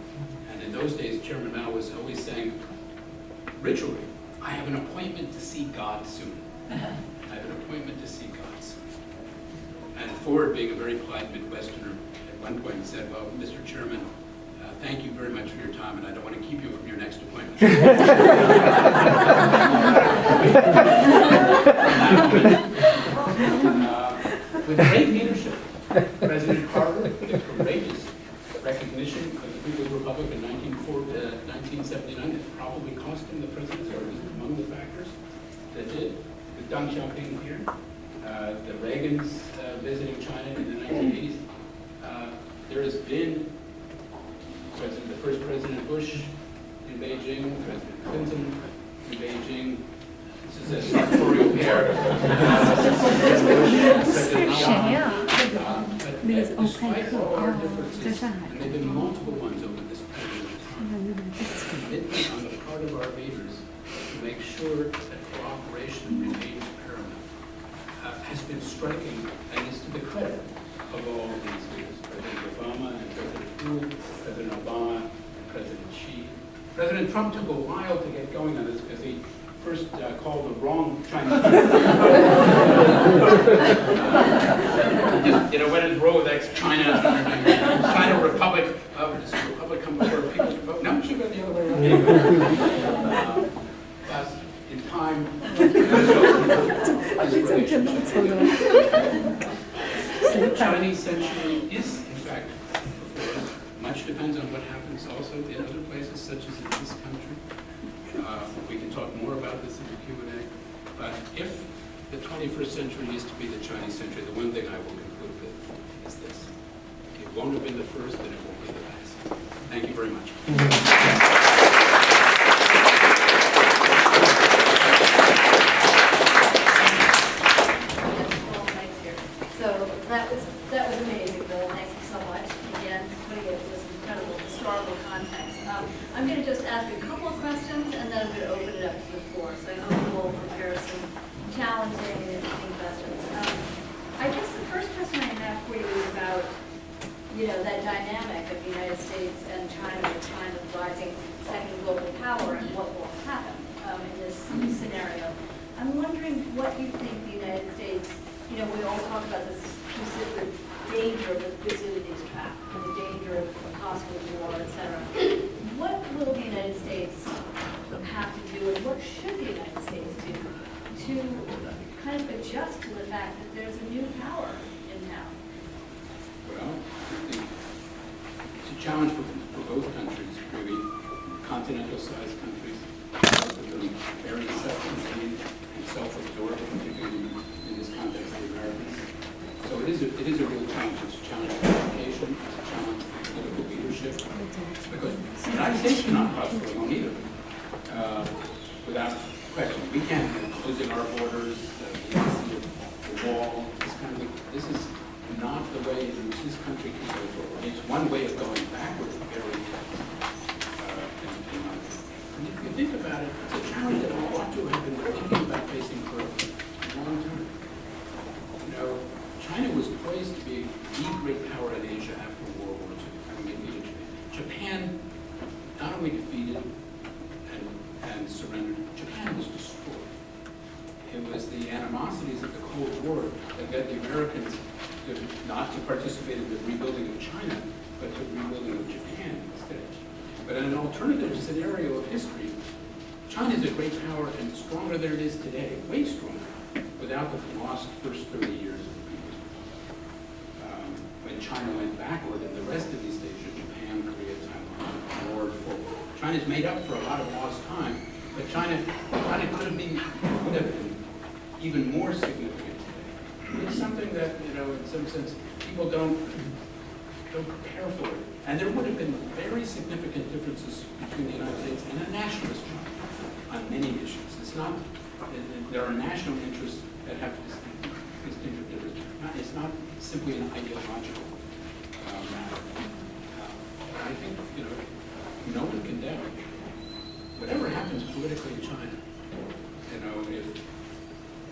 And in those days, Chairman Mao was always saying, ritually, I have an appointment to see God soon. I have an appointment to see God soon. And Ford, being a very polite Midwesterner, at one point said, well, Mr. Chairman, thank you very much for your time, and I don't want to keep you from your next appointment. With great leadership, President Carter, with a courageous recognition of the People's Republic in 1979, that probably cost him the presidency, or was among the factors that did. With Deng Xiaoping here, the Reagans visiting China in the 1980s, there has been the first President Bush in Beijing, President Clinton in Beijing. This is a sartorial pair. But despite all our differences, and there have been multiple ones over this period of time, the commitment on the part of our leaders to make sure that cooperation remains paramount has been striking, and is to the credit of all of these leaders, President Obama and President Hu, President Obama and President Xi. President Trump took a while to get going on this because he first called the wrong Chinese. Went in row with ex-China, China Republic, Republic come before People's Republic. No, it should go the other way around. Anyway, but in time, the Chinese century is, in fact, much depends on what happens also in other places, such as in this country. We can talk more about this in the Q&A. But if the 21st century is to be the Chinese century, the one thing I will conclude with is this. It won't have been the first, and it won't be the last. Thank you very much.
That was amazing, Bill. Thank you so much. Again, putting it in this incredible historical context. I'm going to just ask you a couple of questions, and then I'm going to open it up to the floor. So I hope we'll prepare some challenging and interesting questions. I guess the first question I have for you is about, that dynamic of the United States and China at the time of rising second global power and what will happen in this scenario. I'm wondering what you think the United States, we all talk about this specific danger of the Thucydides trap and the danger of possible war, etc. What will the United States have to do, and what should the United States do to kind of adjust to the fact that there's a new power in town?
Well, I think it's a challenge for both countries, really, continental-sized countries, really very self-contained and self-absorbed, particularly in this context of the Americans. So it is a real challenge. It's a challenge for education, it's a challenge for political leadership, because the United States cannot prosper alone either, without question. We can't closing our borders, the wall, this is not the way in which this country can go forward. It's one way of going backwards, very and if you think about it, it's a challenge that we ought to have been thinking about facing for a long time. China was poised to be the great power in Asia after World War II, having defeated Japan. Japan not only defeated and surrendered, Japan was destroyed. It was the animosities of the Cold War that led the Americans not to participate in the rebuilding of China, but the rebuilding of Japan instead. But in an alternative scenario of history, China is a great power and stronger than it is today, way stronger, without the lost first 30 years of the People's Republic. When China went backward in the rest of East Asia, Japan, Korea, Taiwan, roared forward. China's made up for a lot of lost time, but China would have been even more significant today. It's something that, in some sense, people don't prepare for it. And there would have been very significant differences between the United States and a nationalist China on many issues. It's not, there are national interests that have distinctive differences. It's not simply an ideological matter. I think, no one can doubt whatever happens politically in China, if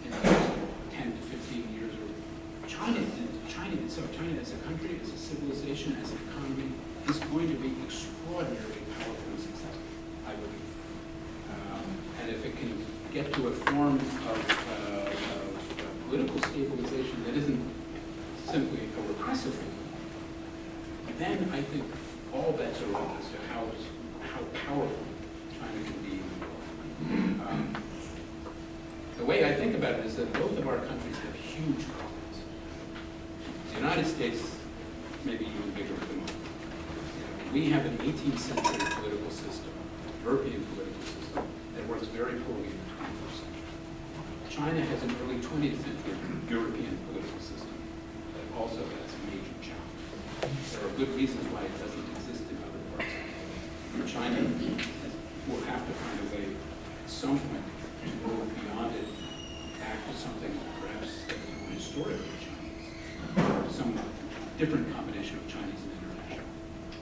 in 10 to 15 years, or China itself, China as a country, as a civilization, as an economy, is going to be extraordinarily powerful and successful, I believe. And if it can get to a form of political stabilization that isn't simply a repressive form, then I think all bets are off as to how powerful China can be. The way I think about it is that both of our countries have huge problems. The United States may be even bigger at the moment. We have an 18th century political system, European political system, that works very poorly in the 21st century. China has an early 20th century European political system that also has major challenges. There are good reasons why it doesn't exist in other parts of the world. China will have to find a way at some point to go beyond it, back to something perhaps more historically Chinese, or some different combination of Chinese and international.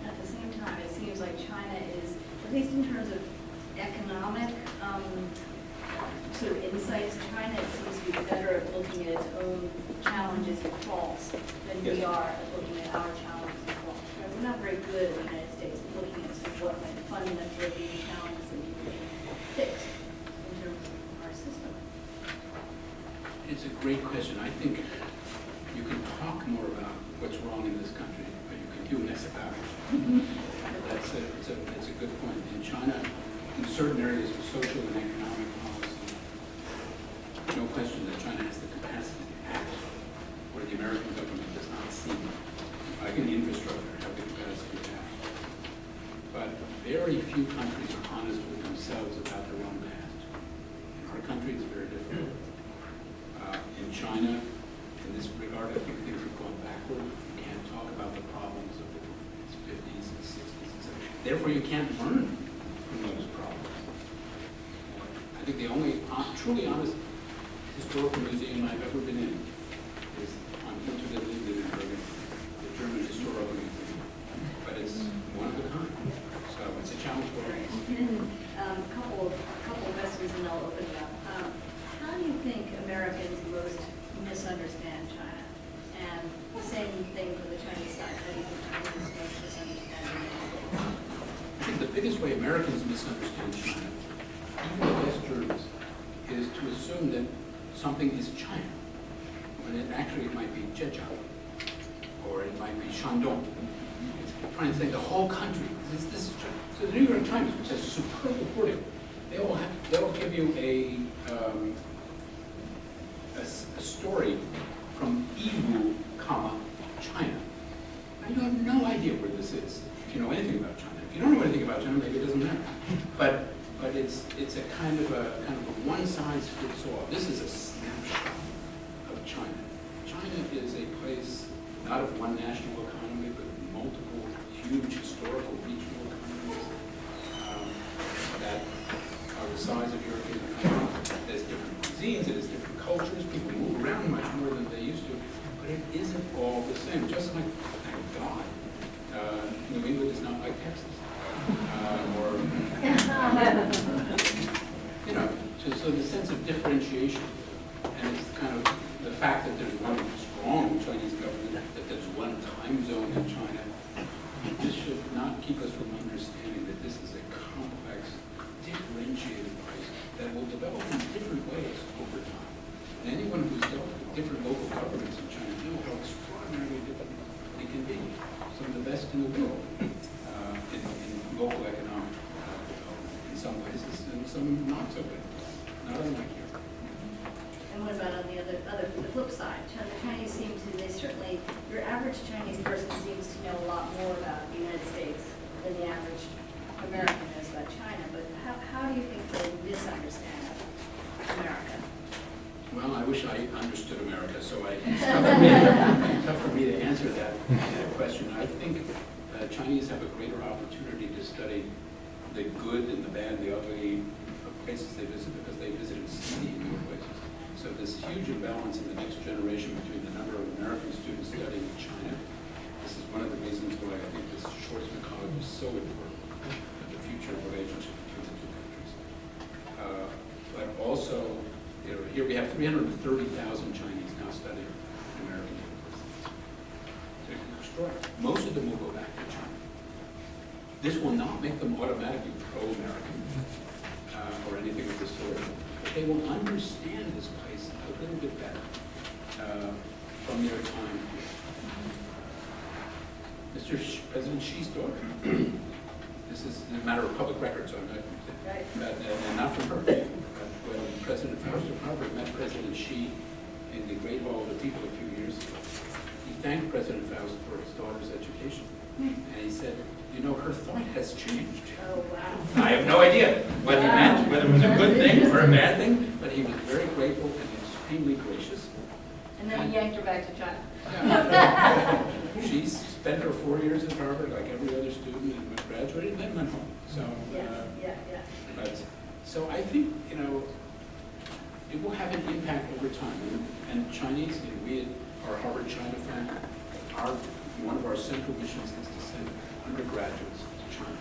At the same time, it seems like China is, at least in terms of economic sort of insights, China seems to be better at looking at its own challenges and faults than we are at looking at our challenges and faults. Right? Would not very good in the United States at looking at sort of what might fundamentally be the challenges that need to be fixed in terms of our system.
It's a great question. I think you can talk more about what's wrong in this country, but you can do less about it. It's a good point. In China, in certain areas of social and economic policy, no question that China has the capacity to act where the American government does not seem, like in the infrastructure, have the capacity to act. But very few countries are honest with themselves about their own past. In our country, it's very difficult. In China, in this regard, I think things have gone backward. You can't talk about the problems of the 50s and 60s and 70s. Therefore, you can't learn from those problems. I think the only truly honest historical museum I've ever been in is on Untitled Chapter, the German Historical Museum. But it's one of a kind. So it's a challenge for us.
A couple of questions and I'll open it up. How do you think Americans most misunderstand China? And the same thing for the Chinese side. How do you think Chinese most misunderstand the United States?
I think the biggest way Americans misunderstand China, even the best journalists, is to assume that something is China, when it actually might be Zhejiang, or it might be Shandong. It's trying to say the whole country. This is China. So the New York Times, which has superb reporting, they'll give you a story from Yiwu, China. Now you have no idea where this is if you know anything about China. If you don't know anything about China, maybe it doesn't matter. But it's a kind of a one size fits all. This is a snapshot of China. China is a place not of one national economy, but multiple huge historical regional economies that are the size of European economies. There's different cuisines, there's different cultures. People move around much more than they used to, but it isn't all the same. Just like, thank God, New England is not like Texas. So the sense of differentiation, and it's kind of the fact that there's one strong Chinese government, that there's one time zone in China, this should not keep us from understanding that this is a complex, differentiated place that will develop in different ways over time. And anyone who's dealt with different local governments in China know how extraordinarily different they can be. Some of the best in the world in local economic development in some places, and some not so good. Not unlike here.
And what about on the flip side? The Chinese seem to, your average Chinese person seems to know a lot more about the United States than the average American knows about China. But how do you think they misunderstand America?
Well, I wish I understood America, so it's tough for me to answer that question. I think Chinese have a greater opportunity to study the good and the bad and the ugly of places they visit because they visited 60 more places. So this huge imbalance in the next generation between the number of American students studying in China. This is one of the reasons why I think this Schwarzman College is so important for the future relationship between the two countries. But also, here we have 330,000 Chinese now studying in American universities. So it's extraordinary. Most of them will go back to China. This will not make them automatically pro-American or anything of the sort, but they will understand this place a little bit better from their time here. President Xi's daughter. This is a matter of public record, so I'm not, and not from her. When President Faust of Harvard met President Xi in the Great Hall of the People a few years ago, he thanked President Faust for his daughter's education. And he said, you know, her thought has changed.
Oh, wow.
I have no idea what he meant, whether it was a good thing or a bad thing, but he was very grateful and extremely gracious.
And then he yanked her back to China.
She spent her 4 years at Harvard like every other student and graduated and then went home. So, so I think, it will have an impact over time. And Chinese, we at our Harvard China Fund, one of our central missions is to send undergraduates to China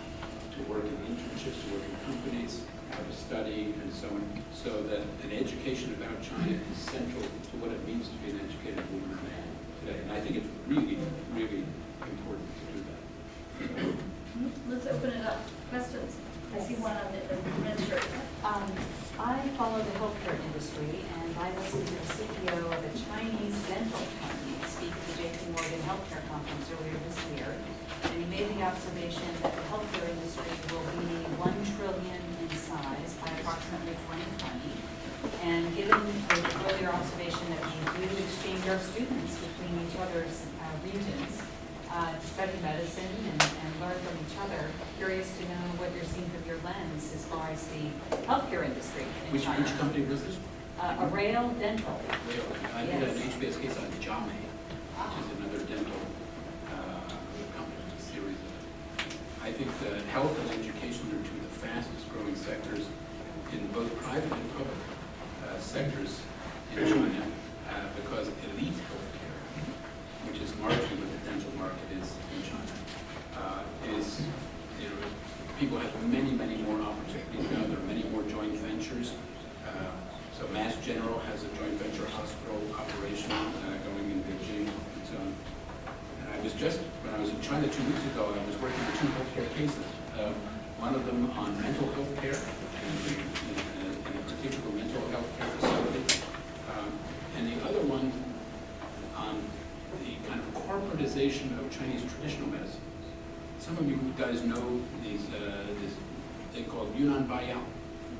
to work in internships, to work in companies, to study, and so on, so that an education about China is central to what it means to be an educated woman or man today. And I think it's really, really important to do that.
earlier this year, and he made the observation that the healthcare industry will be $1 trillion in size by approximately 2020. And given the earlier observation that we do exchange our students between each other's regions to study medicine and learn from each other, curious to know what you're seeing through your lens as far as the healthcare industry in
Which
China.
company was this?
Arrail Dental.
I did an
Yes.
HBS case on Jame, which is another dental company, a series of it. I think that health and education are two of the fastest growing sectors in both private and public sectors in China because elite healthcare, which is largely what the dental market is in China, is, you know, people have many, many more opportunities now. There are many more joint ventures. So Mass General has a joint venture hospital operation going in Beijing and so on. And I was just, when I was in China 2 weeks ago, I was working on 2 healthcare cases. One of them on mental health care, in a particular mental health care facility. And the other one on the kind of corporatization of Chinese traditional medicine. Some of you guys know these, they call Yunnan Baiyao.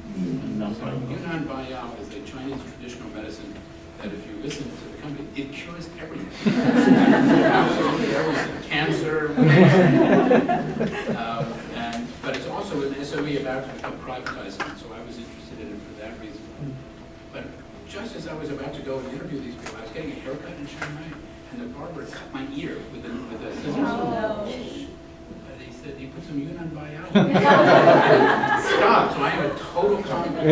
So Yunnan Baiyao is a Chinese traditional medicine that if you listen to the company, it cures everything. Absolutely everything. Cancer. But it's also an SOE about to become privatized, so I was interested in it for that reason. But just as I was about to go and interview these people, I was getting a haircut in Shanghai, and the barber cut my ear with a scissors.
Oh.
But he said, "You put some Yunnan Baiyao." Stop. So I am a total convert.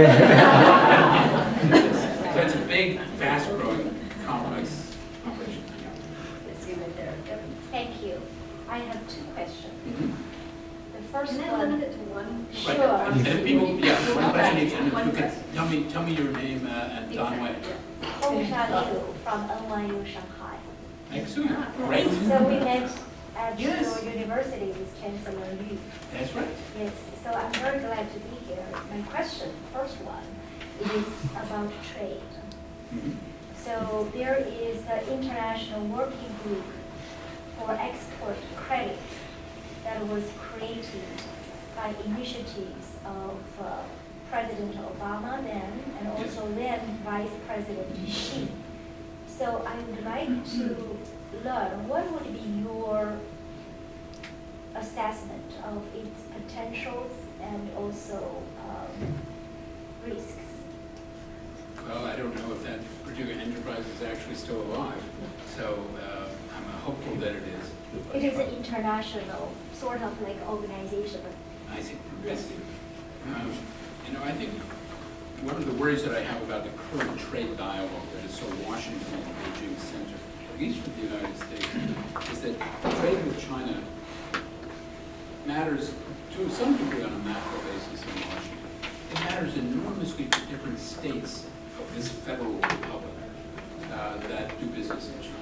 So it's a big, fast-growing, complex operation.
Let's see right there.
Thank you. I have 2 questions.
Mhm.
The first
Can I
one,
limit it to one?
Right.
Sure.
And people, yeah, one question each, and if
One
you could
question.
tell me your name and Don Way.
Hong Liu from NYU Shanghai.
Excellent. Great.
So we met at
Yes.
your university with Chancellor Liu.
That's right.
Yes, so I'm very glad to be here. My question, first one, is about trade.
Mhm.
So there is an international working group for export credits that was created by initiatives of President Obama then, and also then Vice President Xi. So I would like to learn what would be your assessment of its potentials and also risks.
Well, I don't know if that particular enterprise is actually still alive, so I'm hopeful that it is.
It is an international sort of like organization.
I see.
Yes.
You know, I think one of the worries that I have about the current trade dialogue that is so Washington and Beijing centered, at least for the United States, is that trade with China matters to some degree on a macro basis in Washington. It matters enormously for different states of this federal republic that do business in China.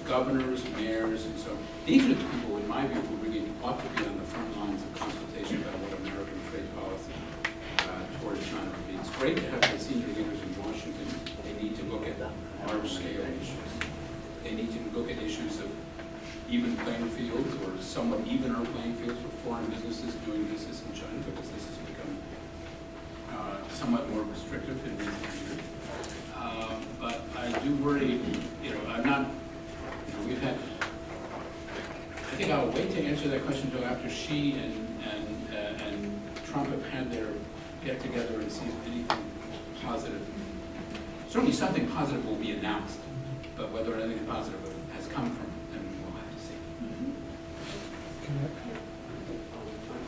Governors, mayors, and so on. These are the people, in my view, who really ought to be on the front lines of consultation about what American trade policy towards China would be. It's great to have the senior leaders in Washington. They need to look at large-scale issues. They need to look at issues of even playing fields or somewhat evener playing fields for foreign businesses doing business in China, because this has become somewhat more restrictive in recent years. But I do worry, you know, I'm not, you know, we've had, I think I'll wait to answer that question until after Xi and Trump have had their get-together and see if anything positive. Certainly something positive will be announced, but whether anything positive has come from them, we'll have to see.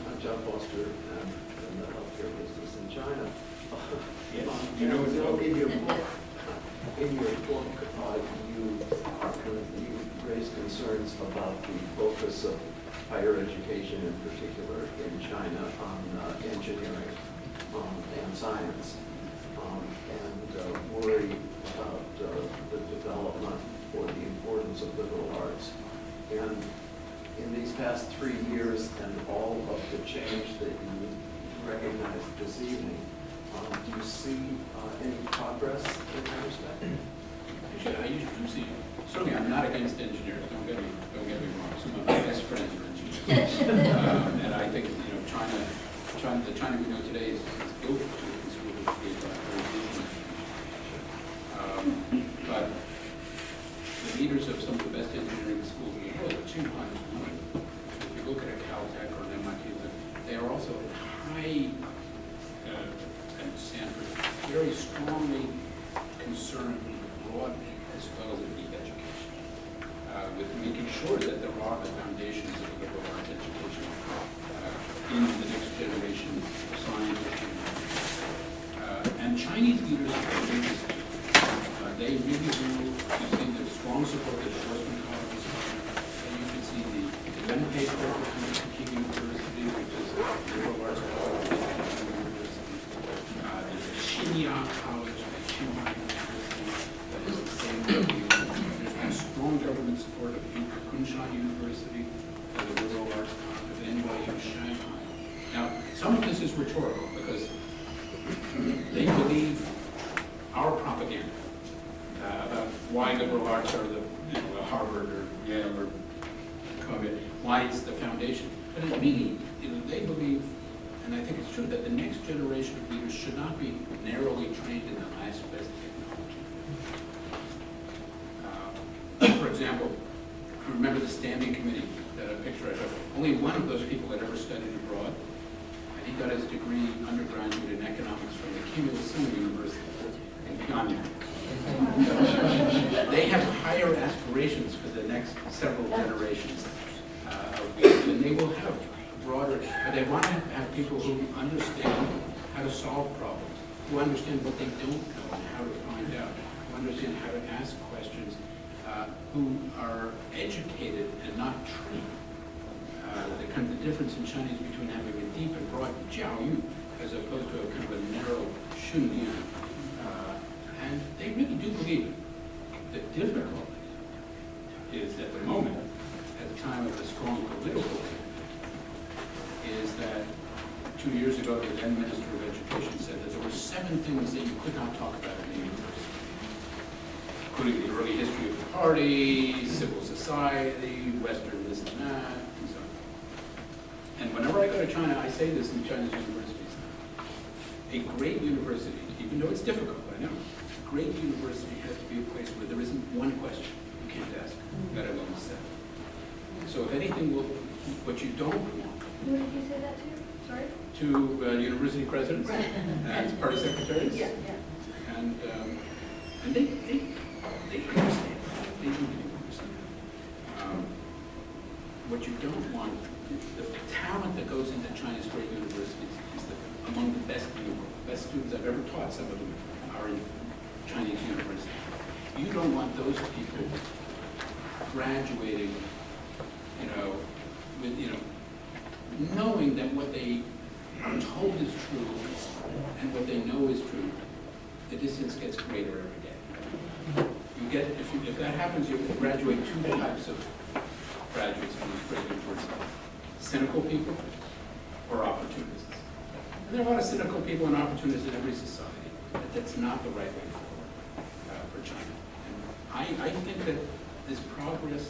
I'm John Foster, in the healthcare business in China.
Yes.
You know, in your book, you raised concerns about the focus of higher education in particular in China on engineering and science, and worry about the development or the importance of liberal arts. And in these past 3 years and all of the change that you recognized this evening, do you see any progress in that respect?
I usually see, certainly I'm not against engineers, don't get me wrong. Some of my best friends are engineers. And I think, the China we know today is built to considerably create that very vision. But the leaders of some of the best engineering schools in the world, Tsinghua is one of them. If you look at a Caltech or an MIT, they are also high, and Stanford, very strongly concerned with broad as well as deep education, with making sure that there are the foundations of a liberal arts education in the next generation of scientists. And Chinese leaders are doing this. They really do. You see the strong support of the Schwarzman colleges. And you can see the Wenpei program at Peking University, which is liberal arts college at Peking University. There's a Xinya College at Tsinghua University that is the same. There's been strong government support of Kunshan University for the liberal arts college of NYU Shanghai. Now, some of this is rhetorical because they believe our propaganda about why liberal arts are the Harvard or Yale or Columbia, why it's the foundation. But it really, they believe, and I think it's true, that the next generation of leaders should not be narrowly trained in the last best technology. For example, if you remember the standing committee, that picture I took, only one of those people had ever studied abroad, and he got his degree undergraduate in economics from the Kim Il-sung University in Pyongyang. They have higher aspirations for the next several generations of leaders, and they will have broader, but they want to have people who understand how to solve problems, who understand what they don't know and how to find out, who understand how to ask questions, who are educated and not trained. The kind of the difference in Chinese between having a deep and broad jiaoyu as opposed to a kind of a narrow shundian. And they really do believe it. The difficulty is at the moment, at the time of the strong political is that 2 years ago, the then Minister of Education said that there were 7 things that you could not talk about in the university, including the early history of the party, civil society, Western this and that, and so on. And whenever I go to China, I say this in Chinese universities. A great university, even though it's difficult, I know, a great university has to be a place where there isn't one question you can't ask that I won't say. So if anything, what you don't want.
Who did you say that to? Sorry?
To university presidents and party secretaries.
Yeah.
And they understand. They do understand. What you don't want, the talent that goes into China's great universities is among the best in the world. The best students I've ever taught, some of them are in Chinese universities. You don't want those people graduating, with, knowing that what they are told is true and what they know is true, the distance gets greater every day. You get, if that happens, you graduate 2 types of graduates from these great universities: cynical people or opportunists. And there are a lot of cynical people and opportunists in every society, but that's not the right way forward for China. And I think that this progress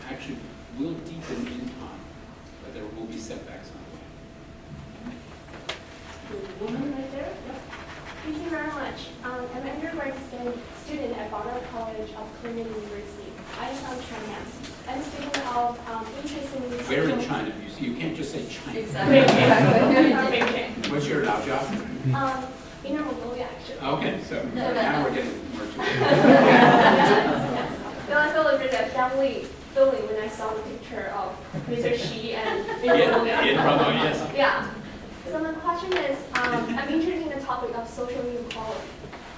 actually will deepen in time, but there will be setbacks on the way.
Woman right there? Yep. Thank you very much. I'm an undergraduate student at Barnard College of Columbia University. I am from China. I'm a student of interest in
Where in China? You see, you can't just say China.
Exactly.
What's your job?
In Mongolia, actually.
Okay, so now we're getting more to it.
So I felt a bit of family feeling when I saw the picture of Mr. Xi and
yes.
Yeah. So my question is, I'm interested in the topic of social inequality.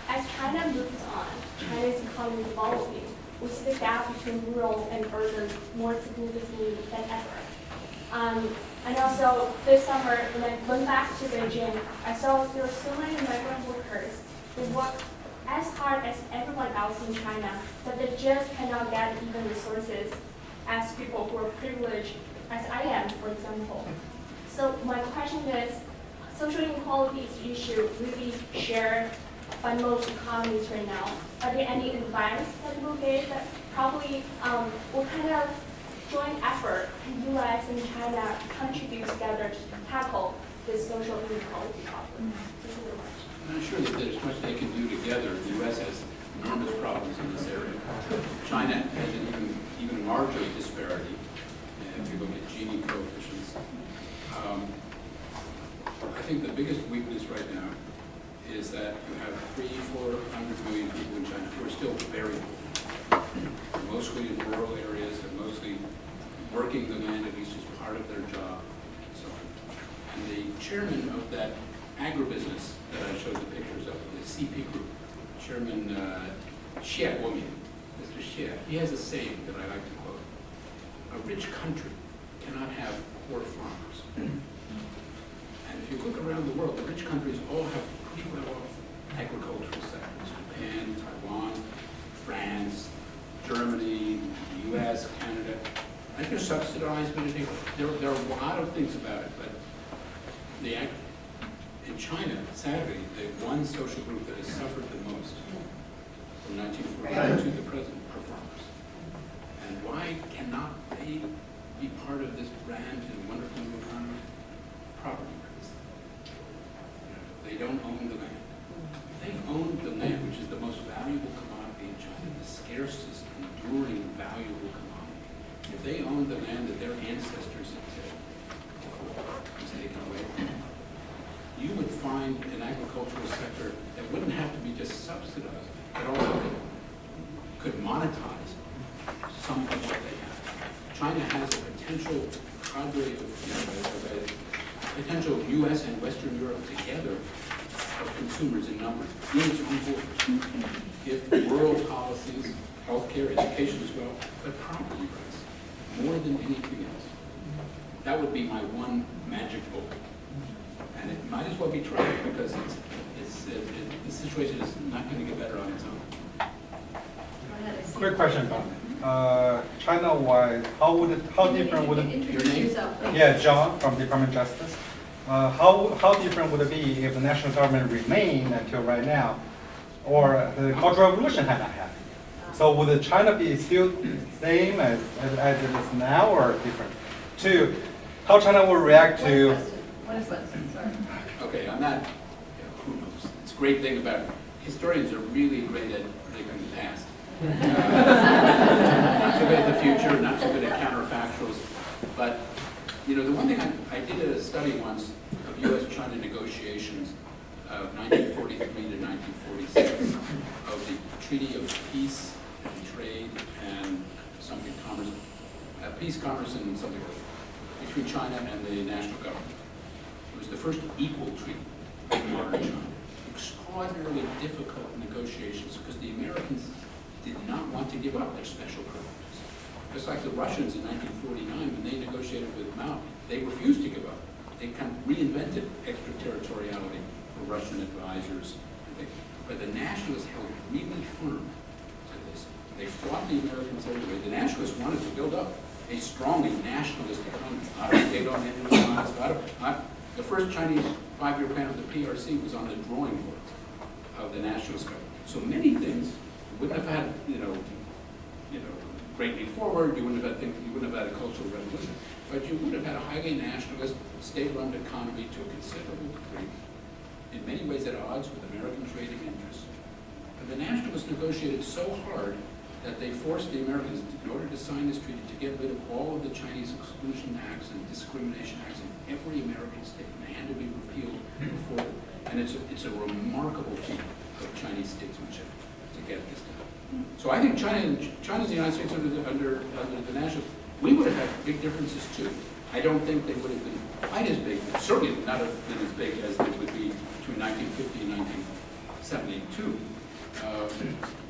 As China moves on, China's economy is evolving. We see the gap between rural and urban more significantly than ever. And also, this summer, when I went back to Beijing, I saw there were so many migrant workers who work as hard as everyone else in China, but they just cannot get even resources as people who are privileged, as I am, for example. So my question is, social inequality is an issue really shared by most economies right now. Are there any advice that you will give that probably what kind of joint effort can U.S. and China contribute together to tackle this social inequality problem? Thank you very much.
I'm not sure that there's much they can do together. The U.S. has enormous problems in this area. China has an even larger disparity. And if you look at Gini coefficients, I think the biggest weakness right now is that you have 300-400 million people in China who are still very poor. They're mostly in rural areas, they're mostly working the land, at least as part of their job, and so on. And the chairman of that agribusiness that I showed the pictures of, the CP group, Chairman Xie, Mr. Xie, he has a saying that I like to quote: "A rich country cannot have poor farmers." And if you look around the world, the rich countries all have pretty well off agricultural sectors. Japan, Taiwan, France, Germany, the US, Canada. I think they're subsidized, but there are a lot of things about it. But in China, sadly, the one social group that has suffered the most from 1949 to the present are farmers. And why cannot they be part of this grand and wonderful new economy? Property rights. They don't own the land. They own the land, which is the most valuable commodity in China, the scarcest, enduring, valuable commodity. If they owned the land that their ancestors had was taken away from them, you would find an agricultural sector that wouldn't have to be just subsidized, but also could monetize some of what they have. China has a potential cadre of potential U.S. and Western Europe together of consumers in numbers in its own borders. If rural policies, healthcare, education as well, but property rights, more than anything else. That would be my one magic bullet. And it might as well be tried because the situation is not going to get better on its own.
Quick question about China-wise, how different would it
Introduce yourself, please.
Yeah, John from Department of Justice. How different would it be if the national government remained until right now, or the Cultural Revolution had not happened? So would China be still the same as it is now, or different? Two, how China will react to...
One question, sorry.
Okay, on that, who knows? It's a great thing about historians are really great at predicting the past. Not so good at the future, not so good at counterfactuals. But, you know, the one thing I did a study once of U.S.-China negotiations of 1943 to 1946 of the Treaty of Peace and Trade and something commerce, peace, commerce, and something between China and the national government. It was the first equal treaty in modern China. Extraordinarily difficult negotiations because the Americans did not want to give up their special privileges. Just like the Russians in 1949 when they negotiated with Mao, they refused to give up. They kind of reinvented extraterritoriality for Russian advisors. But the nationalists held really firm to this. They fought the Americans every way. The nationalists wanted to build up a strongly nationalist economy, not a state-owned the first Chinese 5-year plan of the PRC was on the drawing boards of the nationalist government. So many things you wouldn't have had, great leap forward. You wouldn't have had a cultural revolution, but you would have had a highly nationalist, state-run economy to a considerable degree, in many ways at odds with American trading interests. But the nationalists negotiated so hard that they forced the Americans, in order to sign this treaty, to get rid of all of the Chinese exclusion acts and discrimination acts in every American state, and they had to be repealed before. And it's a remarkable feat of Chinese statesmanship to get this done. So I think China's the United States under the nationalists. We would have had big differences too. I don't think they would have been quite as big, certainly not have been as big as they would be between 1950 and 1972.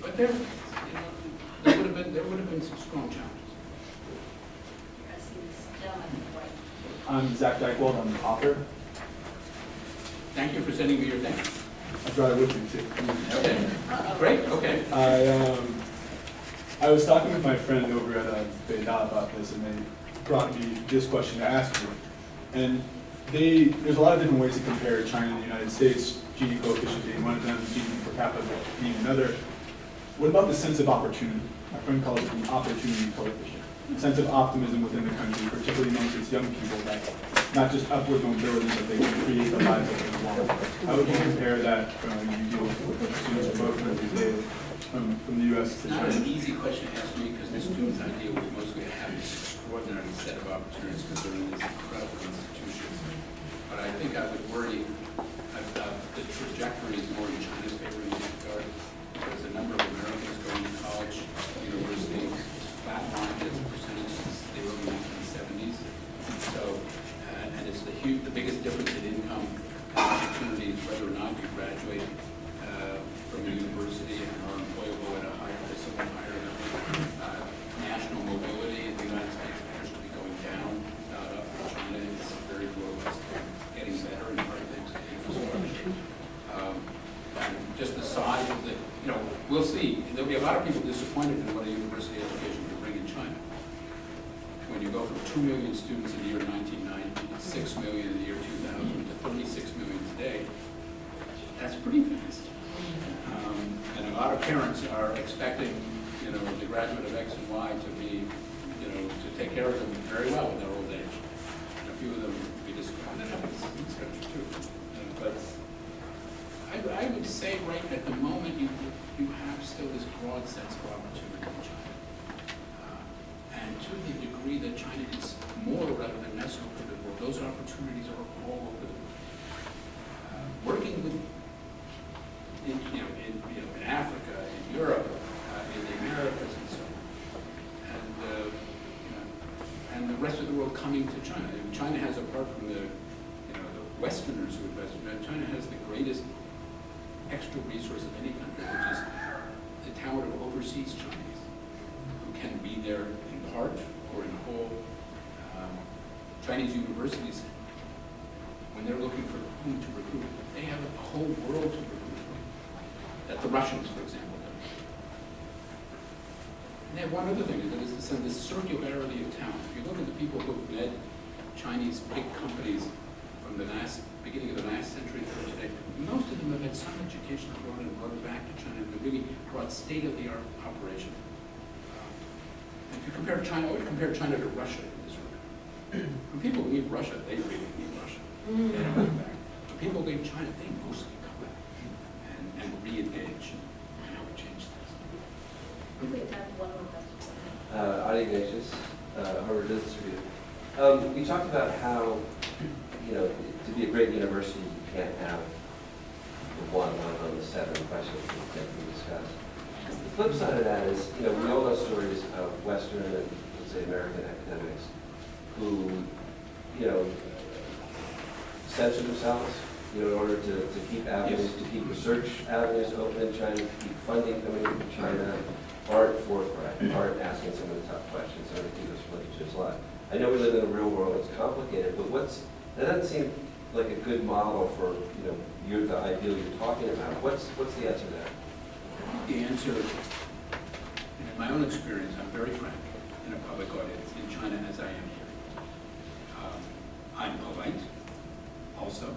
But there would have been some strong challenges.
I see this gentleman in white.
I'm Zach Dykewald, I'm the author.
Thank you for sending me your thing.
I brought it with me too.
Okay, great, okay.
I was talking with my friend over at Beida about this, and they brought me this question to ask you. And there's a lot of different ways to compare China and the United States. Gini coefficient being one of them, Gini per capita being another. What about the sense of opportunity? My friend calls it the opportunity coefficient. A sense of optimism within the country, particularly amongst its young people, that not just upward mobility, but they can create the lives that they want. How would you compare that from you deal with students from both countries, David, from the US to
Not
China?
an easy question to ask me, because the students I deal with mostly have this extraordinary set of opportunities because they're in these incredible institutions. But I think I would worry about the trajectory is more in China's favor in this regard, because the number of Americans going to college, university, flatlined as a percentage since the early 1970s. So, and it's the biggest difference in income and opportunities, whether or not you graduate from a university and are employable at a somewhat higher level. National mobility in the United States appears to be going down, not up. China is very robust, getting better in part thanks to infrastructure. And just the size of the, we'll see. There'll be a lot of people disappointed in what a university education can bring in China. When you go from 2 million students in the year 1990 to 6 million in the year 2000 to 36 million today, that's pretty fast. And a lot of parents are expecting, the graduate of X and Y to be, to take care of them very well in their old age. And a few of them will be disappointed. That happens in this country too. But I would say right at the moment you have still this broad sense of opportunity in China. And to the degree that China is more rather than less open to the world, those opportunities are all over the world. Working with in Africa, in Europe, in the Americas, and so on, and the rest of the world coming to China. And China has, apart from the Westerners who invest in China, China has the greatest extra resource of any country, which is the talent of overseas Chinese, who can be there in part or in whole. Chinese universities, when they're looking for whom to recruit, they have a whole world to recruit from. That the Russians, for example, don't. And they have one other thing, that is this circularity of talent. If you look at the people who have led Chinese big companies from the beginning of the last century through today, most of them have had some education abroad and brought it back to China and really brought state-of-the-art operation. If you compare China, I would compare China to Russia in this regard. When people leave Russia, they really leave Russia. They don't come back. When people leave China, they mostly come back and re-engage and help change things.
We have time for one more question.
Adi Ignatius, Harvard Business Review. You talked about how, to be a great university, you can't have the one on the 7 questions that we discussed. The flip side of that is, we all know stories of Western and, let's say, American academics who, censor themselves, in order to keep avenues, to keep research avenues open in China, to keep funding coming from China, aren't forthright, aren't asking some of the tough questions, aren't keep us relationships alive. I know we live in a real world, it's complicated, but that doesn't seem like a good model for, the ideal you're talking about. What's the answer there?
The answer, in my own experience, I'm very frank in a public audience in China as I am here. I'm polite, also.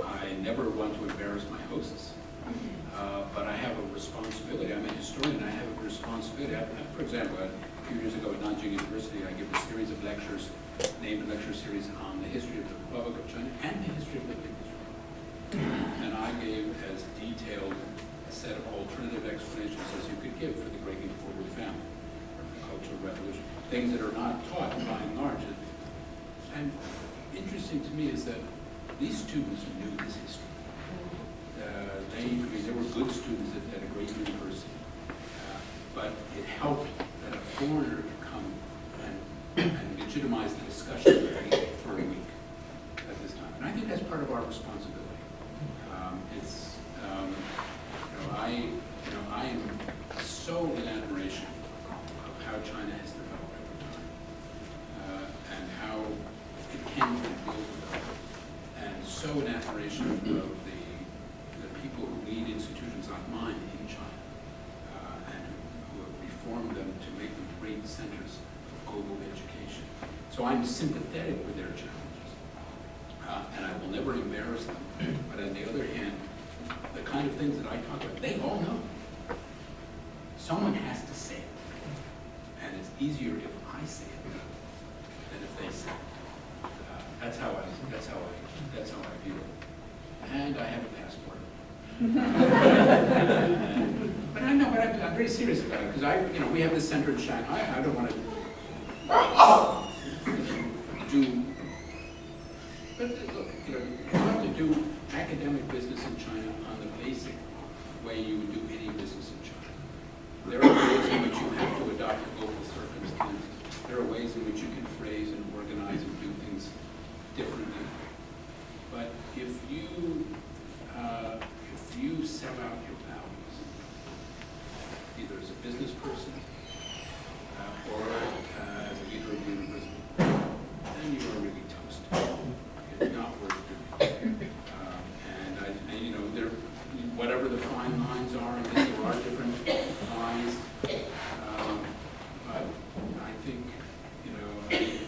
I never want to embarrass my hosts, but I have a responsibility. I'm a historian, and I have a responsibility. For example, a few years ago at Nanjing University, I gave a series of lectures, named a lecture series on the history of the Republic of China and the history of the People's Republic. And I gave as detailed a set of alternative explanations as you could give for the breaking forward famine, or the Cultural Revolution, things that are not taught by and large. And interesting to me is that these students knew this history. They were good students at a great university, but it helped that a foreigner could come and legitimize the discussion for a week at this time. And I think that's part of our responsibility. I am so in admiration of how China has developed over time, and how it can be built, and so in admiration of the people who lead institutions like mine in China, and who have reformed them to make them great centers of global education. So I'm sympathetic with their challenges. and I will never embarrass them. But on the other hand, the kind of things that I talk about, they all know. Someone has to say it, and it's easier if I say it than if they say it. That's how I view it. And I have a passport. But I know, but I'm very serious about it because we have this center in Shanghai. I don't want to do. But look, you have to do academic business in China on the basic way you would do any business in China. There are ways in which you have to adopt local circumstances. There are ways in which you can phrase and organize and do things differently. But if you sell out your values, either as a business person or as a leader of the university, then you are really toast. It's not worth doing. Whatever the fine lines are, and there are different lines. But I think,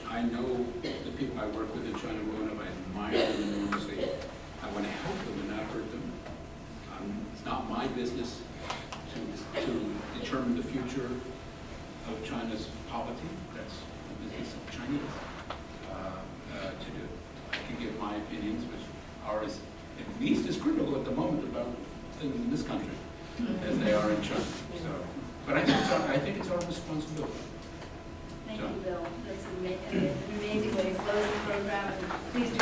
I know the people I work with in China growing up, I admire them enormously. I want to help them and not hurt them. It's not my business to determine the future of China's polity. That's the business of Chinese to do. I can give my opinions, which are at least as critical at the moment about things in this country as they are in China. So, but I think it's our responsibility.
Thank you, Bill. That's an amazing way to close the program. And please do